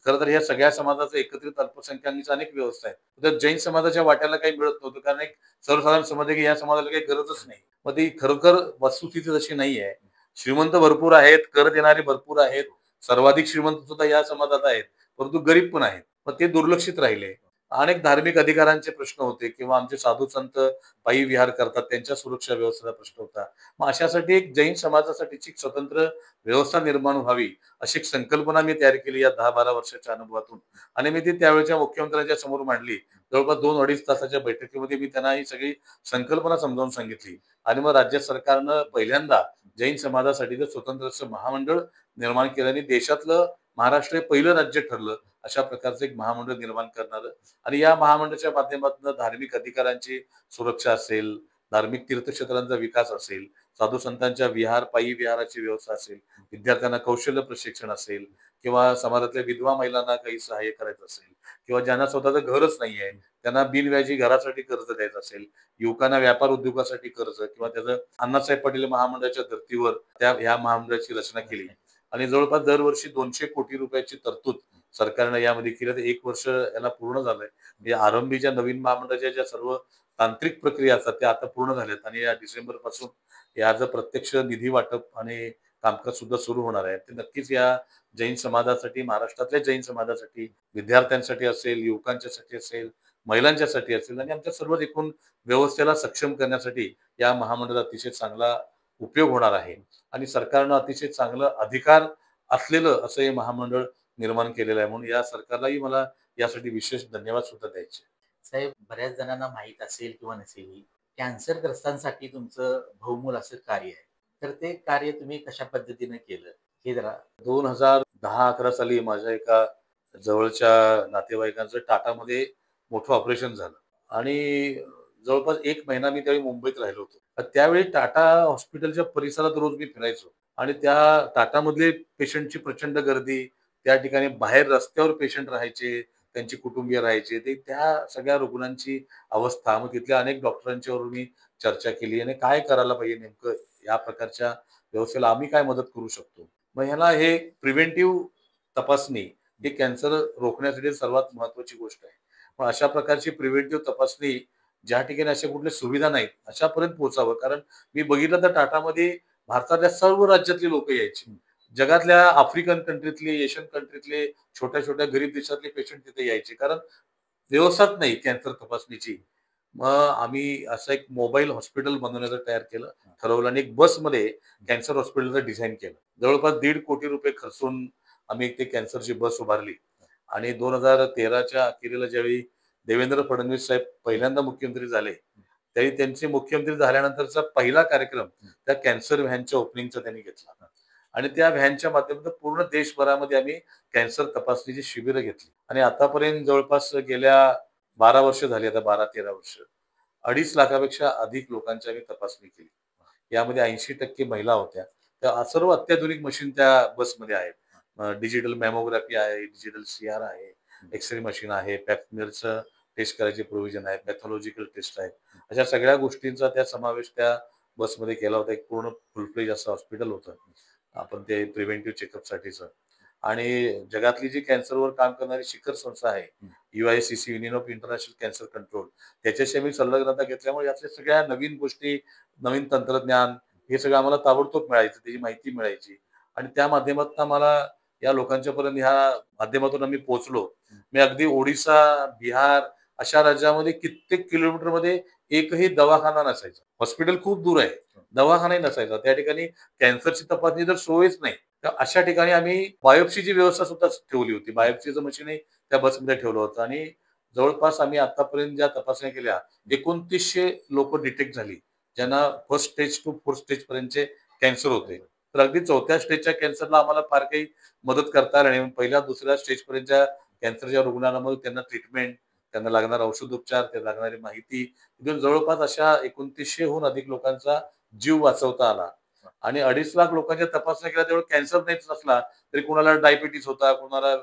खरं तर या सगळ्या समाजाचं एकत्रित अल्पसंख्याकांची अनेक व्यवस्था आहे. तर जैन समाजाच्या वाट्याला काही मिळत नव्हतं कारण एक सर्वसाधारण समज आहे की या समाजाला काही गरजच नाही. मग ती खरोखर वस्तुस्थिती तशी नाहीये. श्रीमंत भरपूर आहेत, कर देणारे भरपूर आहेत, सर्वाधिक श्रीमंत सुद्धा या समाजात आहेत, परंतु गरीब पण आहेत. मग ते दुर्लक्षित राहिले. अनेक धार्मिक अधिकारांचे प्रश्न होते किंवा आमचे साधू संत पायी विहार करतात त्यांच्या सुरक्षा व्यवस्थेचा प्रश्न होता. मग अशासाठी एक जैन समाजासाठीची एक स्वतंत्र व्यवस्था निर्माण व्हावी अशी एक संकल्पना मी तयार केली या 10-12 वर्षाच्या अनुभवातून आणि मी ती त्यावेळच्या मुख्यमंत्र्यांच्या समोर मांडली. जवळपास 2-2.5 तासाच्या बैठकीमध्ये मी त्यांना ही सगळी संकल्पना समजावून सांगितली आणि मग राज्य सरकारनं पहिल्यांदा जैन समाजासाठीचं स्वतंत्र असं महामंडळ निर्माण केलं आणि देशातलं महाराष्ट्र हे पहिलं राज्य ठरलं अशा प्रकारचं एक महामंडळ निर्माण करणारं. आणि या महामंडळाच्या माध्यमातून धार्मिक अधिकारांची सुरक्षा असेल, धार्मिक तीर्थक्षेत्रांचा विकास असेल, साधू संतांच्या पायी विहाराची व्यवस्था असेल, विद्यार्थ्यांना कौशल्य प्रशिक्षण असेल किंवा समाजातल्या विधवा महिलांना काही सहाय्य करायचं असेल किंवा ज्यांना स्वतःचं घरच नाहीये त्यांना बिनव्याजी घरासाठी कर्ज द्यायचं असेल, युवकांना व्यापार उद्योगासाठी कर्ज किंवा त्याचं अण्णासाहेब पाटील महामंडळाच्या धर्तीवर ह्या महामंडळाची रचना केली आणि जवळपास दरवर्षी 200 कोटी रुपयाची तरतूद सरकारनं यामध्ये केली. तर 1 वर्ष याला पूर्ण झालंय. म्हणजे आरंभीच्या नवीन महामंडळाच्या ज्या सर्व तांत्रिक प्रक्रिया असतात त्या आता पूर्ण झाल्यात आणि या डिसेंबर पासून याचं प्रत्यक्ष निधी वाटप आणि कामकाज सुद्धा सुरू होणार आहे. ते नक्कीच या जैन समाजासाठी, महाराष्ट्रातल्या जैन समाजासाठी, विद्यार्थ्यांसाठी असेल, युवकांच्यासाठी असेल, महिलांच्यासाठी असेल आणि आमच्या सर्व एकूण व्यवस्थेला सक्षम करण्यासाठी या महामंडळाचा अतिशय चांगला उपयोग होणार आहे. आणि सरकारनं अतिशय चांगलं अधिकार असलेलं असं हे महामंडळ निर्माण केलेलं आहे. म्हणून या सरकारलाही मला यासाठी विशेष धन्यवाद सुद्धा द्यायचे. साहेब, बऱ्याच जणांना माहीत असेल किंवा नसेलही, कॅन्सरग्रस्तांसाठी तुमचं बहुमोल असं कार्य आहे. तर ते कार्य तुम्ही कशा पद्धतीनं केलं, हे जरा 2010-11 साली माझ्या एका जवळच्या नातेवाईकांचं टाटामध्ये मोठं ऑपरेशन झालं आणि जवळपास 1 महिना मी त्यावेळी मुंबईत राहिलो होतो. तर त्यावेळी टाटा हॉस्पिटलच्या परिसरात रोज मी फिरायचो आणि त्या टाटामधले पेशंटची प्रचंड गर्दी, त्या ठिकाणी बाहेर रस्त्यावर पेशंट राहायचे, त्यांची कुटुंबीय राहायचे. ते त्या सगळ्या रुग्णांची अवस्था, मग तिथल्या अनेक डॉक्टरांच्यावर मी चर्चा केली आणि काय करायला पाहिजे नेमकं या प्रकारच्या व्यवस्थेला आम्ही काय मदत करू शकतो. मग ह्याला हे प्रिव्हेंटिव्ह तपासणी ही कॅन्सर रोखण्यासाठी सर्वात महत्वाची गोष्ट आहे. मग अशा प्रकारची प्रिव्हेंटिव्ह तपासणी ज्या ठिकाणी अशा कुठल्या सुविधा नाहीत अशापर्यंत पोहोचावं. कारण मी बघितलं तर टाटामध्ये भारतातल्या सर्व राज्यातली लोक यायची. जगातल्या आफ्रिकन कंट्रीतले, एशियन कंट्रीतले, छोट्या-छोट्या गरीब देशातले पेशंट तिथे यायचे. कारण व्यवस्थाच नाही कॅन्सर तपासणीची. मग आम्ही असं एक मोबाईल हॉस्पिटल बनवण्याचं तयार केलं, ठरवलं आणि एक बसमध्ये कॅन्सर हॉस्पिटलचं डिझाइन केलं. जवळपास 1.5 कोटी रुपये खर्चून आम्ही ते कॅन्सरची बस उभारली आणि 2013च्या अखेरीला ज्यावेळी देवेंद्र फडणवीस साहेब पहिल्यांदा मुख्यमंत्री झाले, त्यावेळी त्यांचे मुख्यमंत्री झाल्यानंतरचा पहिला कार्यक्रम त्या कॅन्सर व्हॅनच्या ओपनिंगचा त्यांनी घेतला आणि त्या व्हॅनच्या माध्यमातून पूर्ण देशभरामध्ये आम्ही कॅन्सर तपासणीची शिबिरं घेतली आणि आतापर्यंत जवळपास गेल्या 12 वर्ष झाली, आता 12-13 वर्ष 2.5 लाखापेक्षा अधिक लोकांची आम्ही तपासणी केली. यामध्ये 80% महिला होत्या. त्या सर्व अत्याधुनिक मशीन त्या बसमध्ये आहेत. डिजिटल मॅमोग्राफी आहे, डिजिटल CR आहे, एक्स-रे मशीन आहे, पॅप स्मिअरचं टेस्ट करायचे प्रोव्हिजन आहे, पॅथॉलॉजिकल टेस्ट आहेत. अशा सगळ्या गोष्टींचा त्या समावेश त्या बसमध्ये केला होता. एक पूर्ण फुल फ्लेज असं हॉस्पिटल होतं. आपण ते प्रिव्हेंटिव्ह चेकअपसाठीचं. आणि जगातली जी कॅन्सरवर काम करणारी शिखर संस्था आहे, UICC, union of international cancer control, त्याच्याशी आम्ही संलग्नता घेतल्यामुळे यातल्या सगळ्या नवीन गोष्टी, नवीन तंत्रज्ञान हे सगळं आम्हाला ताबडतोब मिळायचं, त्याची माहिती मिळायची. आणि त्या माध्यमातून आम्हाला या लोकांच्यापर्यंत ह्या माध्यमातून आम्ही पोहोचलो. मी अगदी ओडिशा, बिहार अशा राज्यामध्ये कित्येक किलोमीटरमध्ये एकही दवाखाना नसायचा. हॉस्पिटल खूप दूर आहे. दवाखानाही नसायचा. त्या ठिकाणी कॅन्सरची तपासणी तर सोयच नाही. तर अशा ठिकाणी आम्ही बायोप्सीची व्यवस्था सुद्धा ठेवली होती. बायोप्सीचं मशीनही त्या बसमध्ये ठेवलं होतं आणि जवळपास आम्ही आतापर्यंत ज्या तपासण्या केल्या 2900 लोकं डिटेक्ट झाली, ज्यांना first stage to fourth stage पर्यंतचे कॅन्सर होते. तर अगदी 4थ्या स्टेजच्या कॅन्सरला आम्हाला फार काही मदत करता आली नाही. पहिल्या, दुसऱ्या स्टेजपर्यंतच्या कॅन्सरच्या रुग्णांना मग त्यांना ट्रीटमेंट, त्यांना लागणारा औषधोपचार, त्यांना लागणारी माहिती देऊन जवळपास अशा 2900 हून अधिक लोकांचा जीव वाचवता आला. आणि 2.5 लाख लोकांच्या तपासण्या केल्या, तेवढं कॅन्सर नाहीच नसला तरी कोणाला डायबिटीज होता, कोणाला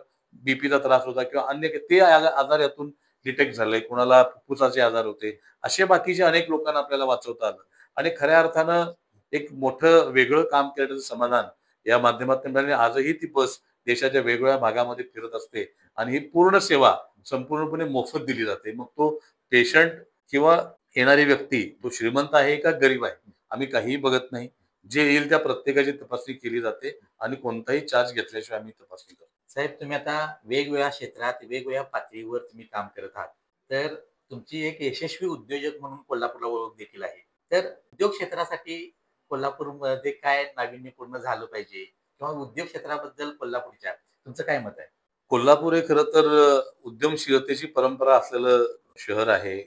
बीपीचा त्रास होता किंवा अन्य ते आजार यातून डिटेक्ट झाले, कोणाला फुफ्फुसाचे आजार होते. असे बाकीचे अनेक लोकांना आपल्याला वाचवता आलं. आणि खऱ्या अर्थानं एक मोठं वेगळं काम केल्याचं समाधान या माध्यमातून मिळालं. आजही ती बस देशाच्या वेगवेगळ्या भागामध्ये फिरत असते आणि ही पूर्ण सेवा संपूर्णपणे मोफत दिली जाते. मग तो पेशंट किंवा येणारी व्यक्ती तो श्रीमंत आहे का गरीब आहे, आम्ही काहीही बघत नाही. जे येईल त्या प्रत्येकाची तपासणी केली जाते आणि कोणताही चार्ज घेतल्याशिवाय आम्ही तपासणी करतो. साहेब, तुम्ही आता वेगवेगळ्या क्षेत्रात, वेगवेगळ्या पातळीवर तुम्ही काम करत आहात. तर तुमची एक यशस्वी उद्योजक म्हणून कोल्हापूरला ओळख देखील आहे. तर उद्योग क्षेत्रासाठी कोल्हापूरमध्ये काय नाविन्यपूर्ण झालं पाहिजे किंवा उद्योग क्षेत्राबद्दल कोल्हापूरच्या तुमचं काय मत आहे? कोल्हापूर हे खरं तर उद्यमशीलतेची परंपरा असलेलं शहर आहे.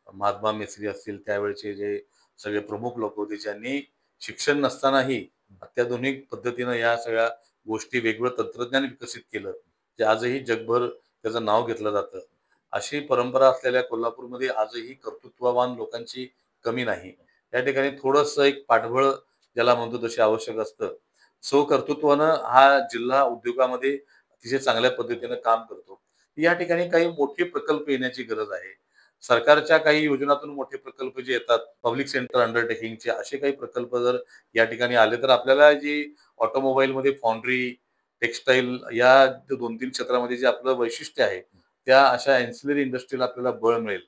महात्मा मेस्त्री असतील, त्यावेळचे जे सगळे प्रमुख लोक होते, ज्यांनी शिक्षण नसतानाही अत्याधुनिक पद्धतीनं या सगळ्या गोष्टी, वेगवेगळं तंत्रज्ञान विकसित केलं, जे आजही जगभर त्याचं नाव घेतलं जातं. अशी परंपरा असलेल्या कोल्हापूरमध्ये आजही कर्तृत्ववान लोकांची कमी नाही. त्या ठिकाणी थोडंसं एक पाठबळ ज्याला म्हणतो तसे आवश्यक असतं. स्वकर्तृत्वानं हा जिल्हा उद्योगामध्ये अतिशय चांगल्या पद्धतीनं काम करतो. या ठिकाणी काही मोठे प्रकल्प येण्याची गरज आहे. सरकारच्या काही योजनातून मोठे प्रकल्प जे येतात, पब्लिक सेक्टर अंडरटेकिंगचे असे काही प्रकल्प जर या ठिकाणी आले, तर आपल्याला जी ऑटोमोबाईलमध्ये फाउंड्री, टेक्सटाईल या 2-3 क्षेत्रामध्ये जे आपलं वैशिष्ट्य आहे, त्या अशा अँसिलरी इंडस्ट्रीला आपल्याला बळ मिळेल.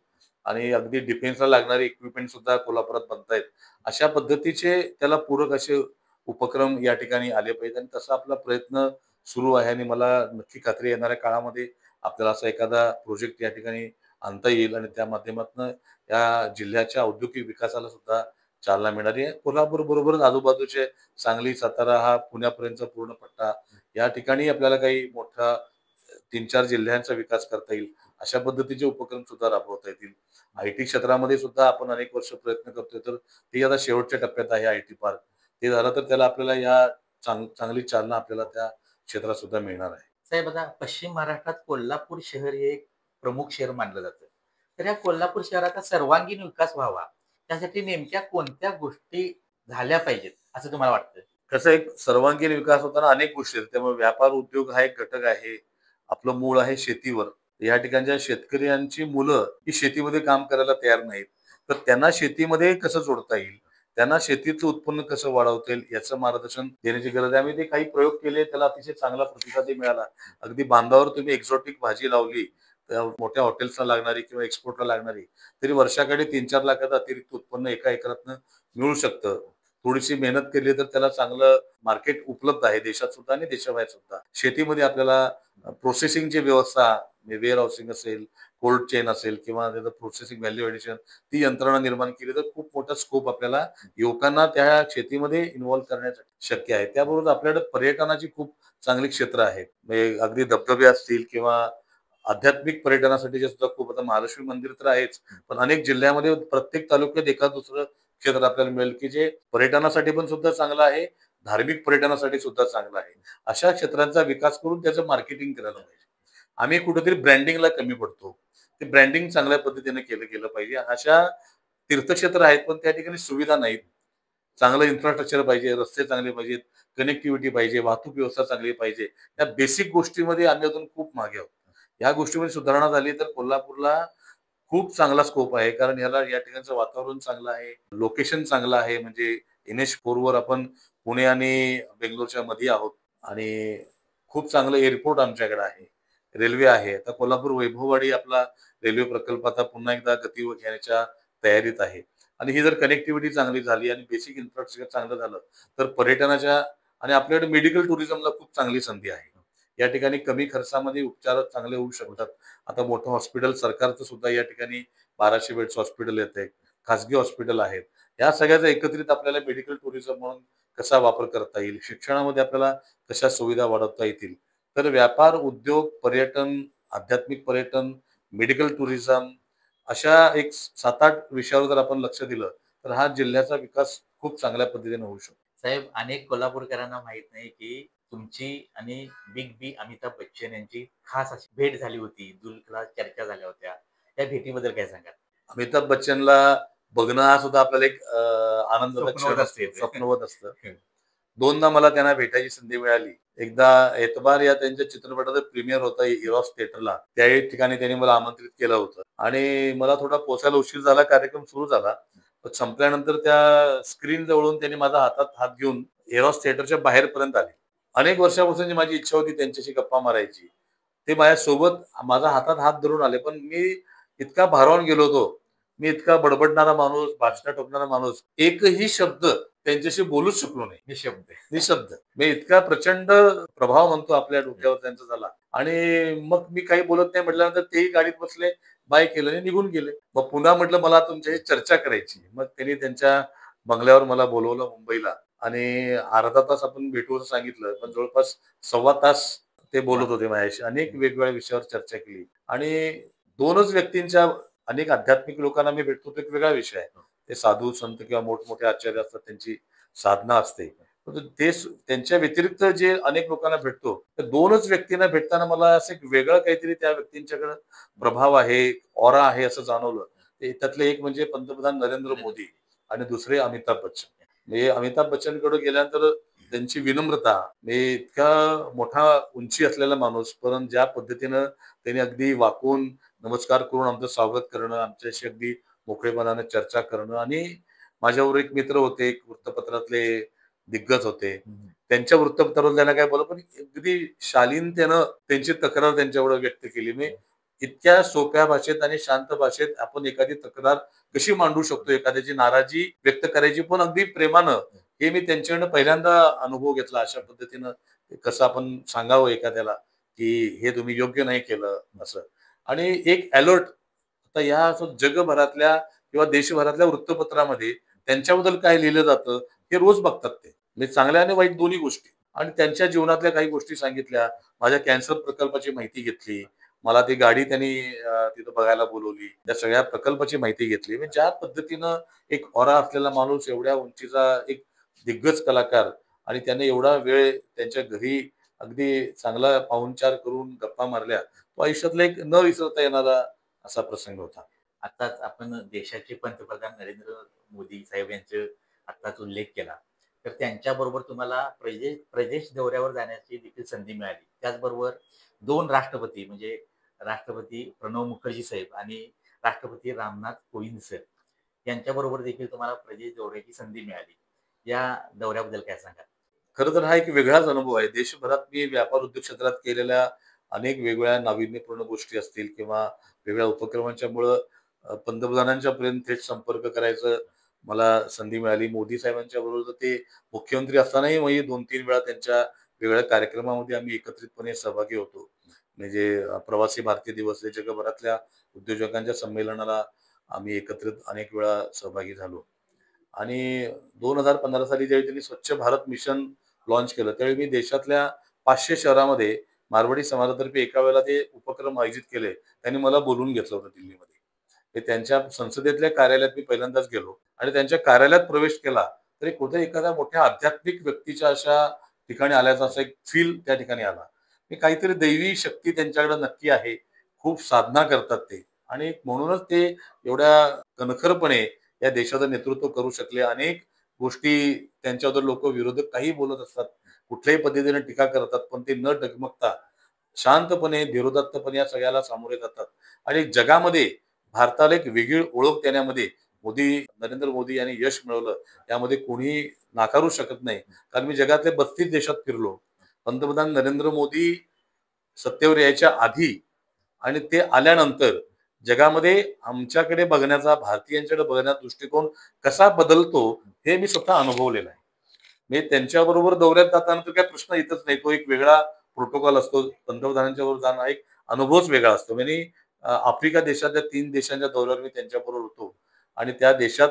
आणि अगदी डिफेन्सला लागणारे इक्विपमेंट सुद्धा कोल्हापुरात बनतायत. अशा पद्धतीचे त्याला पूरक असे उपक्रम या ठिकाणी आले पाहिजेत आणि तसा आपला प्रयत्न सुरू आहे आणि मला नक्की खात्री आहे येणाऱ्या काळामध्ये आपल्याला असा एखादा प्रोजेक्ट या ठिकाणी आणता येईल आणि त्या माध्यमातून या जिल्ह्याच्या औद्योगिक विकासाला सुद्धा चालना मिळाली आहे. कोल्हापूर बरोबरच आजूबाजूचे सांगली, सातारा हा पुण्यापर्यंतचा पूर्ण पट्टा, या ठिकाणी आपल्याला काही मोठा 3-4 जिल्ह्यांचा विकास करता येईल. अशा पद्धतीचे उपक्रम सुद्धा राबवता येतील. आयटी क्षेत्रामध्ये सुद्धा आपण अनेक वर्ष प्रयत्न करतोय, तर ते आता शेवटच्या टप्प्यात आहे आयटी पार्क. ते झालं तर त्याला आपल्याला या चांगली चालना आपल्याला त्या क्षेत्रात सुद्धा मिळणार आहे. साहेब, आता पश्चिम महाराष्ट्रात कोल्हापूर शहर हे एक प्रमुख शहर मानलं जातं. तर या कोल्हापूर शहराचा सर्वांगीण विकास व्हावा, त्यासाठी नेमक्या कोणत्या गोष्टी झाल्या पाहिजेत असं तुम्हाला वाटतं? कसं एक सर्वांगीण विकास होताना अनेक गोष्टी आहेत. त्यामुळे व्यापार उद्योग हा एक घटक आहे. आपलं मूळ आहे शेतीवर. या ठिकाणच्या शेतकऱ्यांची मुलं ही शेतीमध्ये काम करायला तयार नाहीत. तर त्यांना शेतीमध्ये कसं जोडता येईल? त्यांना शेतीचं उत्पन्न कसं वाढवता येईल याचं मार्गदर्शन देण्याची गरज आहे. आम्ही ते काही प्रयोग केले, त्याला अतिशय चांगला प्रतिसादही मिळाला. अगदी बांधावर तुम्ही एक्झॉटिक भाजी लावली, तर मोठ्या हॉटेल्सला लागणारी किंवा एक्सपोर्टला लागणारी, तरी वर्षाकाठी 3-4 लाखाचं अतिरिक्त उत्पन्न एका एकरातनं मिळू शकतं. थोडीशी मेहनत केली तर त्याला चांगलं मार्केट उपलब्ध आहे देशात सुद्धा आणि देशाबाहेर सुद्धा. शेतीमध्ये आपल्याला प्रोसेसिंगची व्यवस्था, वेअर हाऊसिंग असेल, कोल्ड चेन असेल किंवा त्याचं प्रोसेसिंग व्हॅल्यू एडिशन, ती यंत्रणा निर्माण केली तर खूप मोठा स्कोप आपल्याला युवकांना त्या शेतीमध्ये इन्व्हॉल्व करण्यासाठी शक्य आहे. त्याबरोबर आपल्याकडे पर्यटनाची खूप चांगली क्षेत्र आहेत. म्हणजे अगदी धबधबे असतील किंवा आध्यात्मिक पर्यटनासाठीचे सुद्धा खूप, आता महालक्ष्मी मंदिर तर आहेच, पण अनेक जिल्ह्यामध्ये प्रत्येक तालुक्यात एखाद दुसरं क्षेत्र आपल्याला मिळेल की जे पर्यटनासाठी पण सुद्धा चांगलं आहे, धार्मिक पर्यटनासाठी सुद्धा चांगलं आहे. अशा क्षेत्रांचा विकास करून त्याचं मार्केटिंग करायला पाहिजे. आम्ही कुठेतरी ब्रँडिंगला कमी पडतो. ते ब्रँडिंग चांगल्या पद्धतीने केलं गेलं पाहिजे. अशा तीर्थक्षेत्र आहेत, पण त्या ठिकाणी सुविधा नाहीत. चांगलं इन्फ्रास्ट्रक्चर पाहिजे, रस्ते चांगले पाहिजेत, कनेक्टिव्हिटी पाहिजे, वाहतूक व्यवस्था चांगली पाहिजे. या बेसिक गोष्टीमध्ये आम्ही अजून खूप मागे आहोत. या गोष्टीमध्ये सुधारणा झाली तर कोल्हापूरला खूप चांगला स्कोप आहे. कारण ह्याला या ठिकाणचं वातावरण चांगलं आहे, लोकेशन चांगलं आहे. म्हणजे NH4 वर आपण पुणे आणि बेंगलोरच्या मध्ये आहोत आणि खूप चांगलं एअरपोर्ट आमच्याकडे आहे. रेल्वे आहे. आता कोल्हापूर वैभववाडी आपला रेल्वे प्रकल्प आता पुन्हा एकदा गती घेण्याच्या तयारीत आहे. आणि ही जर कनेक्टिव्हिटी चांगली झाली आणि बेसिक इन्फ्रास्ट्रक्चर चांगलं झालं, तर पर्यटनाच्या आणि आपल्याकडे मेडिकल टुरिझमला खूप चांगली संधी आहे. या ठिकाणी कमी खर्चामध्ये उपचार चांगले होऊ शकतात. आता मोठं हॉस्पिटल सरकारचं सुद्धा या ठिकाणी 1200 बेड्स हॉस्पिटल येतंय. खाजगी हॉस्पिटल आहेत. या सगळ्याचा एकत्रित आपल्याला मेडिकल टुरिझम म्हणून कसा वापर करता येईल, शिक्षणामध्ये आपल्याला कशा सुविधा वाढवता येतील. तर व्यापार, उद्योग, पर्यटन, आध्यात्मिक पर्यटन, मेडिकल टुरिझम अशा एक 7-8 विषयावर जर आपण लक्ष दिलं, तर हा जिल्ह्याचा विकास खूप चांगल्या पद्धतीने होऊ शकतो. साहेब, अनेक कोल्हापूरकरांना माहित नाही की तुमची आणि बिग बी अमिताभ बच्चन यांची खास अशी भेट झाली होती. दिलखुलास चर्चा झाल्या होत्या. त्या भेटीबद्दल काय सांगाल? अमिताभ बच्चनला बघणं हा सुद्धा आपल्याला एक आनंदाचा स्वप्नवत क्षण असते असतो, ते. स्वप्नवत असतं. हं. दोनदा मला त्यांना भेटायची संधी मिळाली. एकदा एतबार या त्यांच्या चित्रपटाचा प्रीमियर होता इरॉस थिएटरला. त्या ठिकाणी त्यांनी मला आमंत्रित केलं होतं आणि मला थोडा पोहोचायला उशीर झाला. कार्यक्रम सुरू झाला. पण संपल्यानंतर त्या स्क्रीन जवळून त्यांनी माझा हातात हात घेऊन एरॉस थिएटरच्या बाहेरपर्यंत आले. अनेक वर्षापासूनची माझी इच्छा होती त्यांच्याशी गप्पा मारायची. ते माझ्यासोबत माझा हातात हात धरून आले. पण मी इतका भारावून गेलो होतो. मी इतका बडबडणारा माणूस, भाषणं ठोकणारा माणूस, एकही शब्द त्यांच्याशी बोलूच शकलो नाही. निःशब्द. निःशब्द. मी इतका प्रचंड प्रभाव म्हणतो आपल्या डोक्यावर त्यांचा झाला आणि मग मी काही बोलत नाही म्हटल्यानंतर तेही गाडीत बसले, बाय केलं आणि निघून गेले. मग पुन्हा म्हटलं मला तुमच्याशी चर्चा करायची. मग त्यांनी त्यांच्या बंगल्यावर मला बोलवलं मुंबईला आणि अर्धा तास आपण भेटू असं सांगितलं. पण जवळपास सव्वा तास ते बोलत होते माझ्याशी. अनेक वेगवेगळ्या विषयावर चर्चा केली आणि 2च व्यक्तींच्या अनेक आध्यात्मिक लोकांना मी भेटतो तो एक वेगळा विषय आहे. ते साधू, संत किंवा मोठमोठे आचार्य असतात त्यांची साधना असते. परंतु त्यांच्या व्यतिरिक्त जे अनेक लोकांना भेटतो, त्या 2च व्यक्तींना भेटताना मला असं एक वेगळं काहीतरी त्या व्यक्तींच्याकडे प्रभाव आहे, ऑरा आहे असं जाणवलं. ते त्यातले एक म्हणजे पंतप्रधान नरेंद्र मोदी आणि दुसरे अमिताभ बच्चन. म्हणजे अमिताभ बच्चनकडे गेल्यानंतर त्यांची विनम्रता, म्हणजे इतका मोठा उंची असलेला माणूस, पण ज्या पद्धतीनं त्यांनी अगदी वाकून नमस्कार करून आमचं स्वागत करणं, आमच्याशी अगदी मोकळेपणाने चर्चा करणं आणि माझ्याबरोबर एक मित्र होते, एक वृत्तपत्रातले दिग्गज होते. हं. त्यांच्या वृत्तपत्रावर त्यांना काय बोललं, पण अगदी शालीनतेनं त्यांची तक्रार त्यांच्यापुढे व्यक्त केली. मी इतक्या सोप्या भाषेत आणि शांत भाषेत आपण एखादी तक्रार कशी मांडू शकतो, एखाद्याची नाराजी व्यक्त करायची पण अगदी प्रेमानं, हे मी त्यांच्याकडनं पहिल्यांदा अनुभव घेतला. अशा पद्धतीनं कसं आपण सांगावं एखाद्याला, की हे तुम्ही योग्य नाही केलं असं. आणि एक अलर्ट आता या असं जगभरातल्या किंवा देशभरातल्या वृत्तपत्रामध्ये त्यांच्याबद्दल काय लिहिलं जातं, हे रोज बघतात ते. म्हणजे चांगल्या आणि वाईट दोन्ही गोष्टी. आणि त्यांच्या जीवनातल्या काही गोष्टी सांगितल्या. माझ्या कॅन्सर प्रकल्पाची माहिती घेतली. मला ती गाडी त्यांनी तिथं बघायला बोलवली. त्या सगळ्या प्रकल्पाची माहिती घेतली. म्हणजे ज्या पद्धतीनं एक ऑरा असलेला माणूस, एवढ्या उंचीचा एक दिग्गज कलाकार आणि त्याने एवढा वेळ त्यांच्या घरी अगदी चांगला पाहुणचार करून गप्पा मारल्या. तो आयुष्यातला एक न विसरता येणारा असा प्रसंग होता. आताच आपण देशाचे पंतप्रधान नरेंद्र मोदी साहेब यांचे आत्ताच उल्लेख केला. तर त्यांच्याबरोबर तुम्हाला प्रदेश दौऱ्यावर जाण्याची देखील संधी मिळाली. त्याचबरोबर 2 राष्ट्रपती म्हणजे राष्ट्रपती प्रणव मुखर्जी साहेब आणि राष्ट्रपती रामनाथ कोविंद सर यांच्याबरोबर देखील तुम्हाला प्रदेश दौऱ्याची संधी मिळाली. या दौऱ्याबद्दल काय सांगाल? खरं तर हा एक वेगळाच अनुभव आहे. देशभरात मी व्यापार उद्योग क्षेत्रात केलेल्या अनेक वेगवेगळ्या नाविन्यपूर्ण गोष्टी असतील किंवा वेगळ्या उपक्रमांच्यामुळं पंतप्रधानांच्या पर्यंत थेट संपर्क करायचं मला संधी मिळाली. मोदी साहेबांच्या बरोबर तर ते मुख्यमंत्री असतानाही मी 2-3 वेळा त्यांच्या वेगवेगळ्या कार्यक्रमामध्ये आम्ही एकत्रितपणे सहभागी होतो. म्हणजे प्रवासी भारतीय दिवस हे जगभरातल्या उद्योजकांच्या संमेलनाला आम्ही एकत्रित अनेक वेळा सहभागी झालो. आणि 2015 साली ज्यावेळी त्यांनी स्वच्छ भारत मिशन लॉन्च केलं, त्यावेळी मी देशातल्या 500 शहरामध्ये मारवाडी समाजातर्फे एका वेळेला ते उपक्रम आयोजित केले. त्यांनी मला बोलवून घेतलं होतं दिल्लीमध्ये. ते त्यांच्या संसदेतल्या कार्यालयात मी पहिल्यांदाच गेलो आणि त्यांच्या कार्यालयात प्रवेश केला, तरी कुठे एखाद्या मोठ्या आध्यात्मिक व्यक्तीच्या अशा ठिकाणी आल्याचा असा एक फील त्या ठिकाणी आला. की काहीतरी दैवी शक्ती त्यांच्याकडे नक्की आहे. खूप साधना करतात ते आणि म्हणूनच ते एवढ्या कणखरपणे या देशाचं नेतृत्व करू शकले. अनेक गोष्टी त्यांच्याबद्दल लोक विरोधक काही बोलत असतात. कुठल्याही पद्धतीने टीका करतात. पण ते न डगमगता शांतपणे, धीरोदात्तपणे या सगळ्याला सामोरे जातात. आणि जगामध्ये भारताला एक वेगळी ओळख देण्यामध्ये नरेंद्र मोदी यांनी यश मिळवलं, यामध्ये कोणी नाकारू शकत नाही. कारण मी जगातल्या 32 देशात फिरलो. पंतप्रधान नरेंद्र मोदी सत्तेवर यायच्या आधी आणि ते आल्यानंतर जगामध्ये आमच्याकडे बघण्याचा, भारतीयांच्याकडे बघण्याचा दृष्टिकोन कसा बदलतो, हे मी स्वतः अनुभवलेलं आहे. म्हणजे त्यांच्याबरोबर दौऱ्यात जाताना तर काही प्रश्न येतच नाही. तो एक वेगळा प्रोटोकॉल असतो. पंतप्रधानांच्या बरोबर जाणं हा एक अनुभवच वेगळा असतो. म्हणजे आफ्रिका देशातल्या 3 देशांच्या दौऱ्यावर मी त्यांच्याबरोबर होतो आणि त्या देशात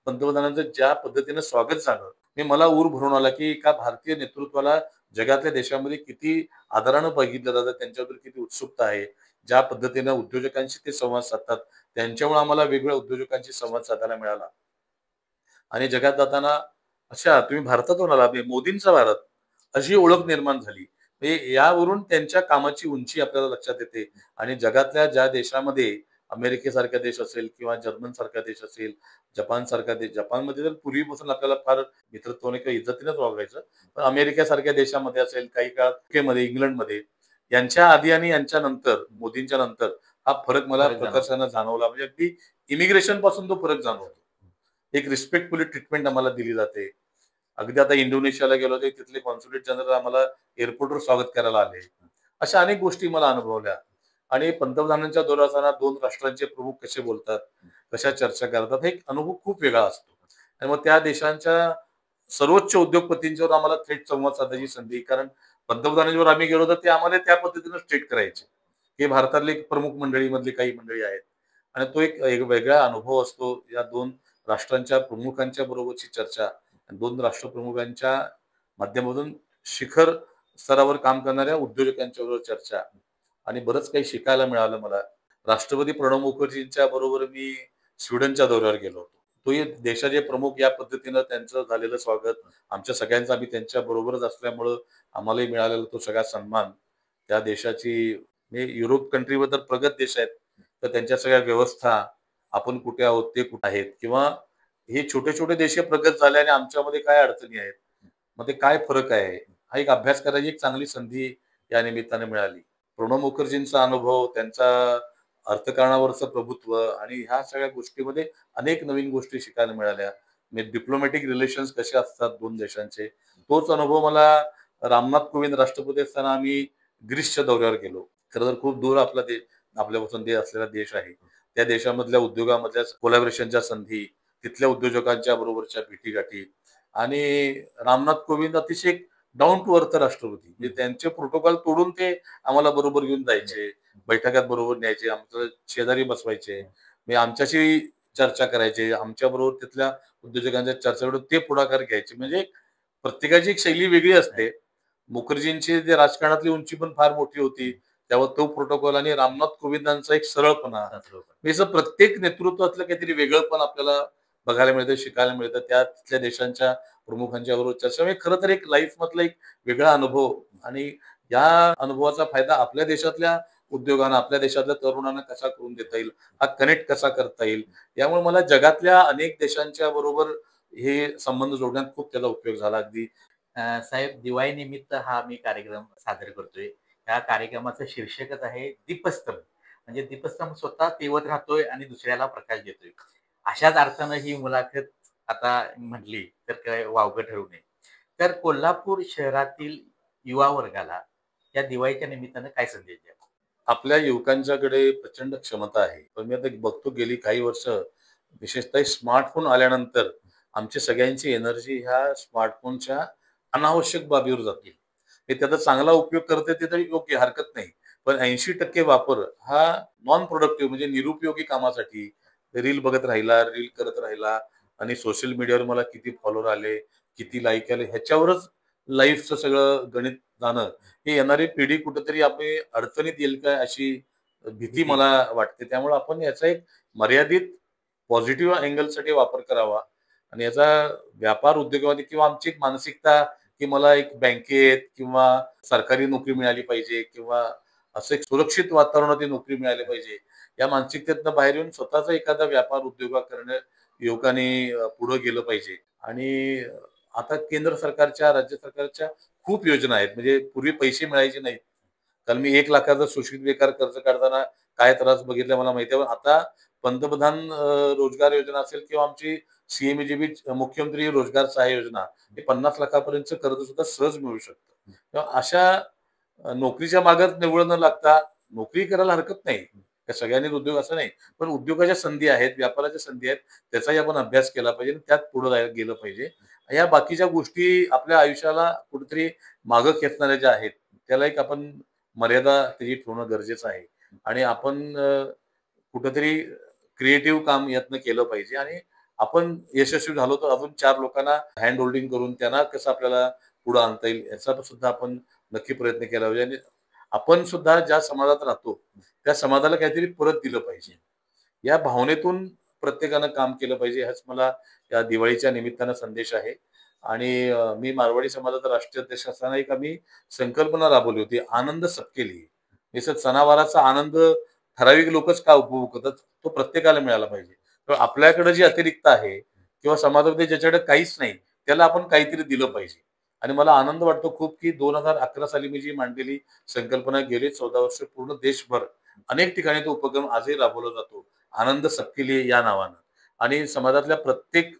पंतप्रधानांचं ज्या पद्धतीनं स्वागत झालं, हे मला ऊर भरून आला, की एका भारतीय नेतृत्वाला जगातल्या देशामध्ये किती आदरानं बघितलं जातं, त्यांच्याबद्दल किती उत्सुकता आहे. ज्या पद्धतीनं उद्योजकांशी ते संवाद साधतात, त्यांच्यामुळे आम्हाला वेगवेगळ्या उद्योजकांशी संवाद साधायला मिळाला. आणि जगात जाताना अच्छा तुम्ही भारतातून आला, म्हणजे मोदींचा भारत, अशी ओळख निर्माण झाली. म्हणजे यावरून त्यांच्या कामाची उंची आपल्याला लक्षात येते आणि जगातल्या ज्या देशामध्ये अमेरिकेसारखा देश असेल किंवा जर्मन सारखा देश असेल, जपान सारखा देश, जपानमध्ये तर पूर्वीपासून आपल्याला फार मित्रत्वाने किंवा इज्जतीनेच वागायचं. पण अमेरिकेसारख्या देशामध्ये असेल, काही काळात UK इंग्लंडमध्ये, यांच्या आधी आणि यांच्या नंतर, मोदींच्या नंतर हा फरक मला फरक जाणवतो. प्रकर्षानं जाणवला. म्हणजे अगदी इमिग्रेशन पासून तो फरक जाणवतो. एक रिस्पेक्टफुली ट्रीटमेंट आम्हाला दिली जाते. अगदी आता इंडोनेशियाला गेलो होतो, तिथले कॉन्सुलेट जनरल आम्हाला एअरपोर्टवर स्वागत करायला आले. अशा अनेक गोष्टी मला अनुभवल्या आणि पंतप्रधानांच्या दौऱ्यावर असताना 2 राष्ट्रांचे प्रमुख कसे बोलतात, कशा चर्चा करतात, हे एक अनुभव खूप वेगळा असतो. आणि मग त्या देशांच्या सर्वोच्च उद्योगपतींच्यावर आम्हाला थेट संवाद साधायची संधी. कारण पंतप्रधानांच्यावर आम्ही गेलो तर ते आम्हाला त्या पद्धतीनं स्ट्रीट करायचे. हे भारतातले प्रमुख मंडळीमधली काही मंडळी आहेत आणि तो एक एक वेगळा अनुभव असतो. या 2 राष्ट्रांच्या प्रमुखांच्या बरोबरची चर्चा, 2 राष्ट्रप्रमुखांच्या माध्यमातून शिखर स्तरावर काम करणाऱ्या उद्योजकांच्या बरोबर चर्चा आणि बरंच काही शिकायला मिळालं मला. राष्ट्रपती प्रणव मुखर्जींच्या बरोबर मी स्वीडनच्या दौऱ्यावर गेलो होतो. तोही देशाचे प्रमुख या पद्धतीनं त्यांचं झालेलं स्वागत, आमच्या सगळ्यांचं आम्ही त्यांच्या बरोबरच असल्यामुळं आम्हालाही मिळालेला तो सगळा सन्मान. त्या देशाची म्हणजे युरोप कंट्रीवर तर प्रगत देश आहेत, तर त्यांच्या सगळ्या व्यवस्था, आपण कुठे आहोत, ते कुठे आहेत किंवा हे छोटे-छोटे देश प्रगत झाले आणि आमच्यामध्ये काय अडचणी आहेत. मग ते काय फरक आहे? हा एक अभ्यास करायची एक चांगली संधी या निमित्ताने मिळाली. प्रणव मुखर्जींचा अनुभव, त्यांचा अर्थकारणावरचं प्रभुत्व आणि ह्या सगळ्या गोष्टीमध्ये अनेक नवीन गोष्टी शिकायला मिळाल्या. म्हणजे डिप्लोमॅटिक रिलेशन्स कसे असतात 2 देशांचे. तोच अनुभव मला रामनाथ कोविंद राष्ट्रपती असताना आम्ही ग्रीसच्या दौऱ्यावर गेलो. खरं तर खूप दूर आपल्यापासून असलेला देश आहे. त्या देशामधल्या उद्योगामधल्या कोलॅबोरेशनच्या संधी, तिथल्या उद्योजकांच्या बरोबरच्या भेटीगाठी आणि रामनाथ कोविंद अतिशय डाउन टू अर्थ राष्ट्रपती. म्हणजे त्यांचे प्रोटोकॉल तोडून ते आम्हाला बरोबर घेऊन जायचे. बैठकात बरोबर न्यायचे, आमच्या शेजारी बसवायचे. म्हणजे आमच्याशी चर्चा करायचे. आमच्याबरोबर तिथल्या उद्योजकांच्या चर्चेकडून ते पुढाकार घ्यायचे. म्हणजे प्रत्येकाची एक शैली वेगळी असते. मुखर्जींची जे राजकारणातली उंची पण फार मोठी होती. त्यावर तो प्रोटोकॉल आणि रामनाथ कोविंदांचा एक सरळपणा. म्हणजे असं प्रत्येक नेतृत्वातलं काहीतरी वेगळंपण आपल्याला बघायला मिळतं, शिकायला मिळतं. त्या तिथल्या देशांच्या प्रमुखांच्या बरोबर चर्चा. म्हणजे खरं तर एक लाईफमधला एक वेगळा अनुभव आणि या अनुभवाचा फायदा आपल्या देशातल्या उद्योगांना, आपल्या देशातल्या तरुणांना कसा करून देता येईल, हा कनेक्ट कसा करता येईल. यामुळे मला जगातल्या अनेक देशांच्या बरोबर हे संबंध जोडण्यात खूप त्याचा उपयोग झाला. अगदी साहेब, दिवाळी निमित्त हा मी कार्यक्रम सादर करतोय. या कार्यक्रमाचं शीर्षकच आहे दीपस्तंभ. म्हणजे दीपस्तंभ स्वतः तेवत राहतोय आणि दुसऱ्याला प्रकाश देतोय. अशाच अर्थानं ही मुलाखत आता म्हटली तर काय वावगं ठरू नये. तर कोल्हापूर शहरातील युवा वर्गाला या दिवाळीच्या निमित्तानं काय संदेश द्याल? आपल्या युवकांच्याकडे प्रचंड क्षमता आहे. पण मी आता बघतो गेली काही वर्ष विशेषतः स्मार्टफोन आल्यानंतर आमची सगळ्यांची एनर्जी ह्या स्मार्टफोनच्या अनावश्यक बाबीवर जाते. हे त्याचा चांगला उपयोग करता येते तर योग्य हरकत नाही. पण 80% वापर हा नॉन प्रोडक्टिव्ह म्हणजे निरुपयोगी कामासाठी रील बघत राहिला, रील करत राहिला आणि सोशल मीडियावर मला किती फॉलोअर आले, किती लाईक आले ह्याच्यावरच लाईफचं सगळं गणित जाणं, ही येणारी पिढी कुठेतरी आपली अडचणीत येईल काय अशी भीती भीती. मला वाटते. त्यामुळे आपण याचा एक मर्यादित पॉझिटिव्ह अँगलसाठी वापर करावा आणि याचा व्यापार उद्योगामध्ये किंवा आमची एक मानसिकता की मला एक बँकेत किंवा सरकारी नोकरी मिळाली पाहिजे किंवा असं एक सुरक्षित वातावरणात नोकरी मिळाली पाहिजे. या मानसिकतेतनं बाहेर येऊन स्वतःचा एखादा व्यापार उद्योग करणं युवकांनी पुढे गेलं पाहिजे. आणि आता केंद्र सरकारच्या, राज्य सरकारच्या खूप योजना आहेत. म्हणजे पूर्वी पैसे मिळायचे नाहीत. कारण मी 1 लाखाचं सुशिक्षित बेकार कर्ज काढताना काय त्रास बघितला मला माहिती आहे. पण आता पंतप्रधान रोजगार योजना असेल किंवा आमची सीएमजीबी मुख्यमंत्री रोजगार सहाय्य योजना हे 50 लाखापर्यंतचं कर्ज सुद्धा सहज मिळू शकतं. तेव्हा अशा नोकरीच्या मागच निव्वळ न लागता नोकरी करायला हरकत नाही. त्या सगळ्यांनीच उद्योग असं नाही. पण उद्योगाच्या संधी आहेत, व्यापाराच्या संधी आहेत. त्याचाही आपण अभ्यास केला पाहिजे आणि त्यात पुढे गेलं पाहिजे. या बाकीच्या गोष्टी आपल्या आयुष्याला कुठेतरी मागं खेचणाऱ्या ज्या आहेत, त्याला एक आपण मर्यादा त्याची ठेवणं गरजेचं आहे. आणि आपण कुठेतरी क्रिएटिव्ह काम यातनं केलं पाहिजे आणि आपण यशस्वी झालो तर अजून 4 लोकांना हँड होल्डिंग करून त्यांना कसं आपल्याला पुढे आणता येईल याचा सुद्धा आपण नक्की प्रयत्न केला पाहिजे. आणि आपण सुद्धा ज्या समाजात राहतो त्या समाजाला काहीतरी परत दिलं पाहिजे. या भावनेतून प्रत्येकानं काम केलं पाहिजे हाच मला या दिवाळीच्या निमित्तानं संदेश आहे. आणि मी मारवाडी समाजाचा राष्ट्रीय अध्यक्ष असताना एक आम्ही संकल्पना राबवली होती, आनंद सबके लिए. जसं सणावाराचा आनंद ठराविक लोकच का उपभोग करतात, तो प्रत्येकाला मिळाला पाहिजे. तर आपल्याकडे जी अतिरिक्त आहे किंवा समाजामध्ये ज्याच्याकडे काहीच नाही, त्याला आपण काहीतरी दिलं पाहिजे. आणि मला आनंद वाटतो खूप, की 2011 साली मी जी मांडलेली संकल्पना गेली 14 वर्ष पूर्ण देशभर अनेक ठिकाणी तो उपक्रम आजही राबवला जातो. आनंद सबके लिए या नावानं. आणि समाजातल्या प्रत्येक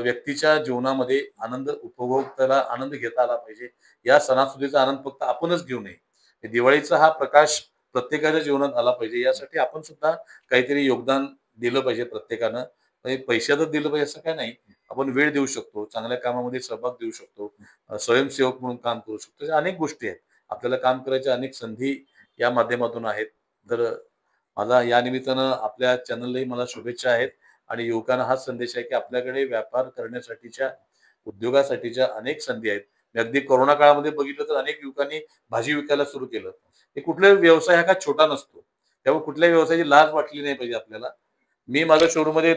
व्यक्तीच्या जीवनामध्ये आनंद उपभोगताना आनंद घेता आला पाहिजे. या सणासुदीचा आनंद फक्त आपणच घेऊ नये. दिवाळीचा हा प्रकाश प्रत्येकाच्या जीवनात आला पाहिजे. यासाठी आपण सुद्धा काहीतरी योगदान दिलं पाहिजे प्रत्येकानं. म्हणजे पैशातच दिलं पाहिजे असं काही नाही. आपण वेळ देऊ शकतो, चांगल्या कामामध्ये सहभाग देऊ शकतो, स्वयंसेवक म्हणून काम करू शकतो. अशा अनेक गोष्टी आहेत. आपल्याला काम करायच्या अनेक संधी या माध्यमातून आहेत. तर मला या निमित्तानं आपल्या चॅनललाही मला शुभेच्छा आहेत. आणि युवकांना हाच संदेश आहे, की आपल्याकडे व्यापार करण्यासाठीच्या, उद्योगासाठीच्या अनेक संधी आहेत. मी अगदी कोरोना काळामध्ये बघितलं तर अनेक युवकांनी भाजी विकायला सुरू केलं. हे कुठलाही व्यवसाय हा काय छोटा नसतो. त्यामुळे कुठल्याही व्यवसायाची लाज वाटली नाही पाहिजे आपल्याला. मी माझ्या शोरूममध्ये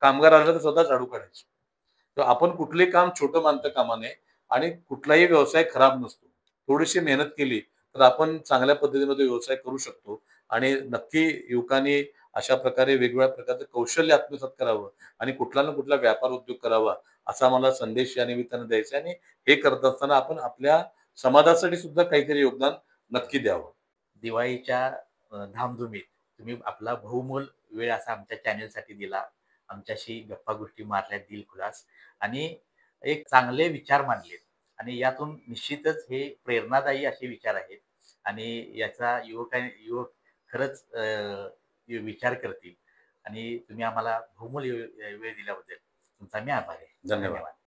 कामगार आला तर स्वतः झाडू काढायचो. तर आपण कुठलंही काम छोटं मानता कामा नये आणि कुठलाही व्यवसाय खराब नसतो. थोडीशी मेहनत केली तर आपण चांगल्या पद्धतीने तो व्यवसाय करू शकतो. आणि नक्की युवकांनी अशा प्रकारे वेगवेगळ्या प्रकारचं कौशल्य आत्मसात करावं आणि कुठला ना कुठला व्यापार उद्योग करावा असा मला संदेश या निमित्तानं द्यायचा आहे. आणि हे करत असताना आपण आपल्या समाजासाठी सुद्धा काहीतरी योगदान नक्की द्यावं. दिवाळीच्या धामधुमीत तुम्ही आपला बहुमोल वेळ असा आमच्या चॅनेलसाठी दिला. आमच्याशी गप्पा गोष्टी मारल्या दिलखुलास आणि एक चांगले विचार मांडलेत आणि यातून निश्चितच हे प्रेरणादायी असे विचार आहेत आणि याचा युवक खरंच विचार करतील आणि तुम्ही आम्हाला बहुमोल वेळ दिल्याबद्दल तुमचा मी आभार आहे. धन्यवाद. धन्यवाद.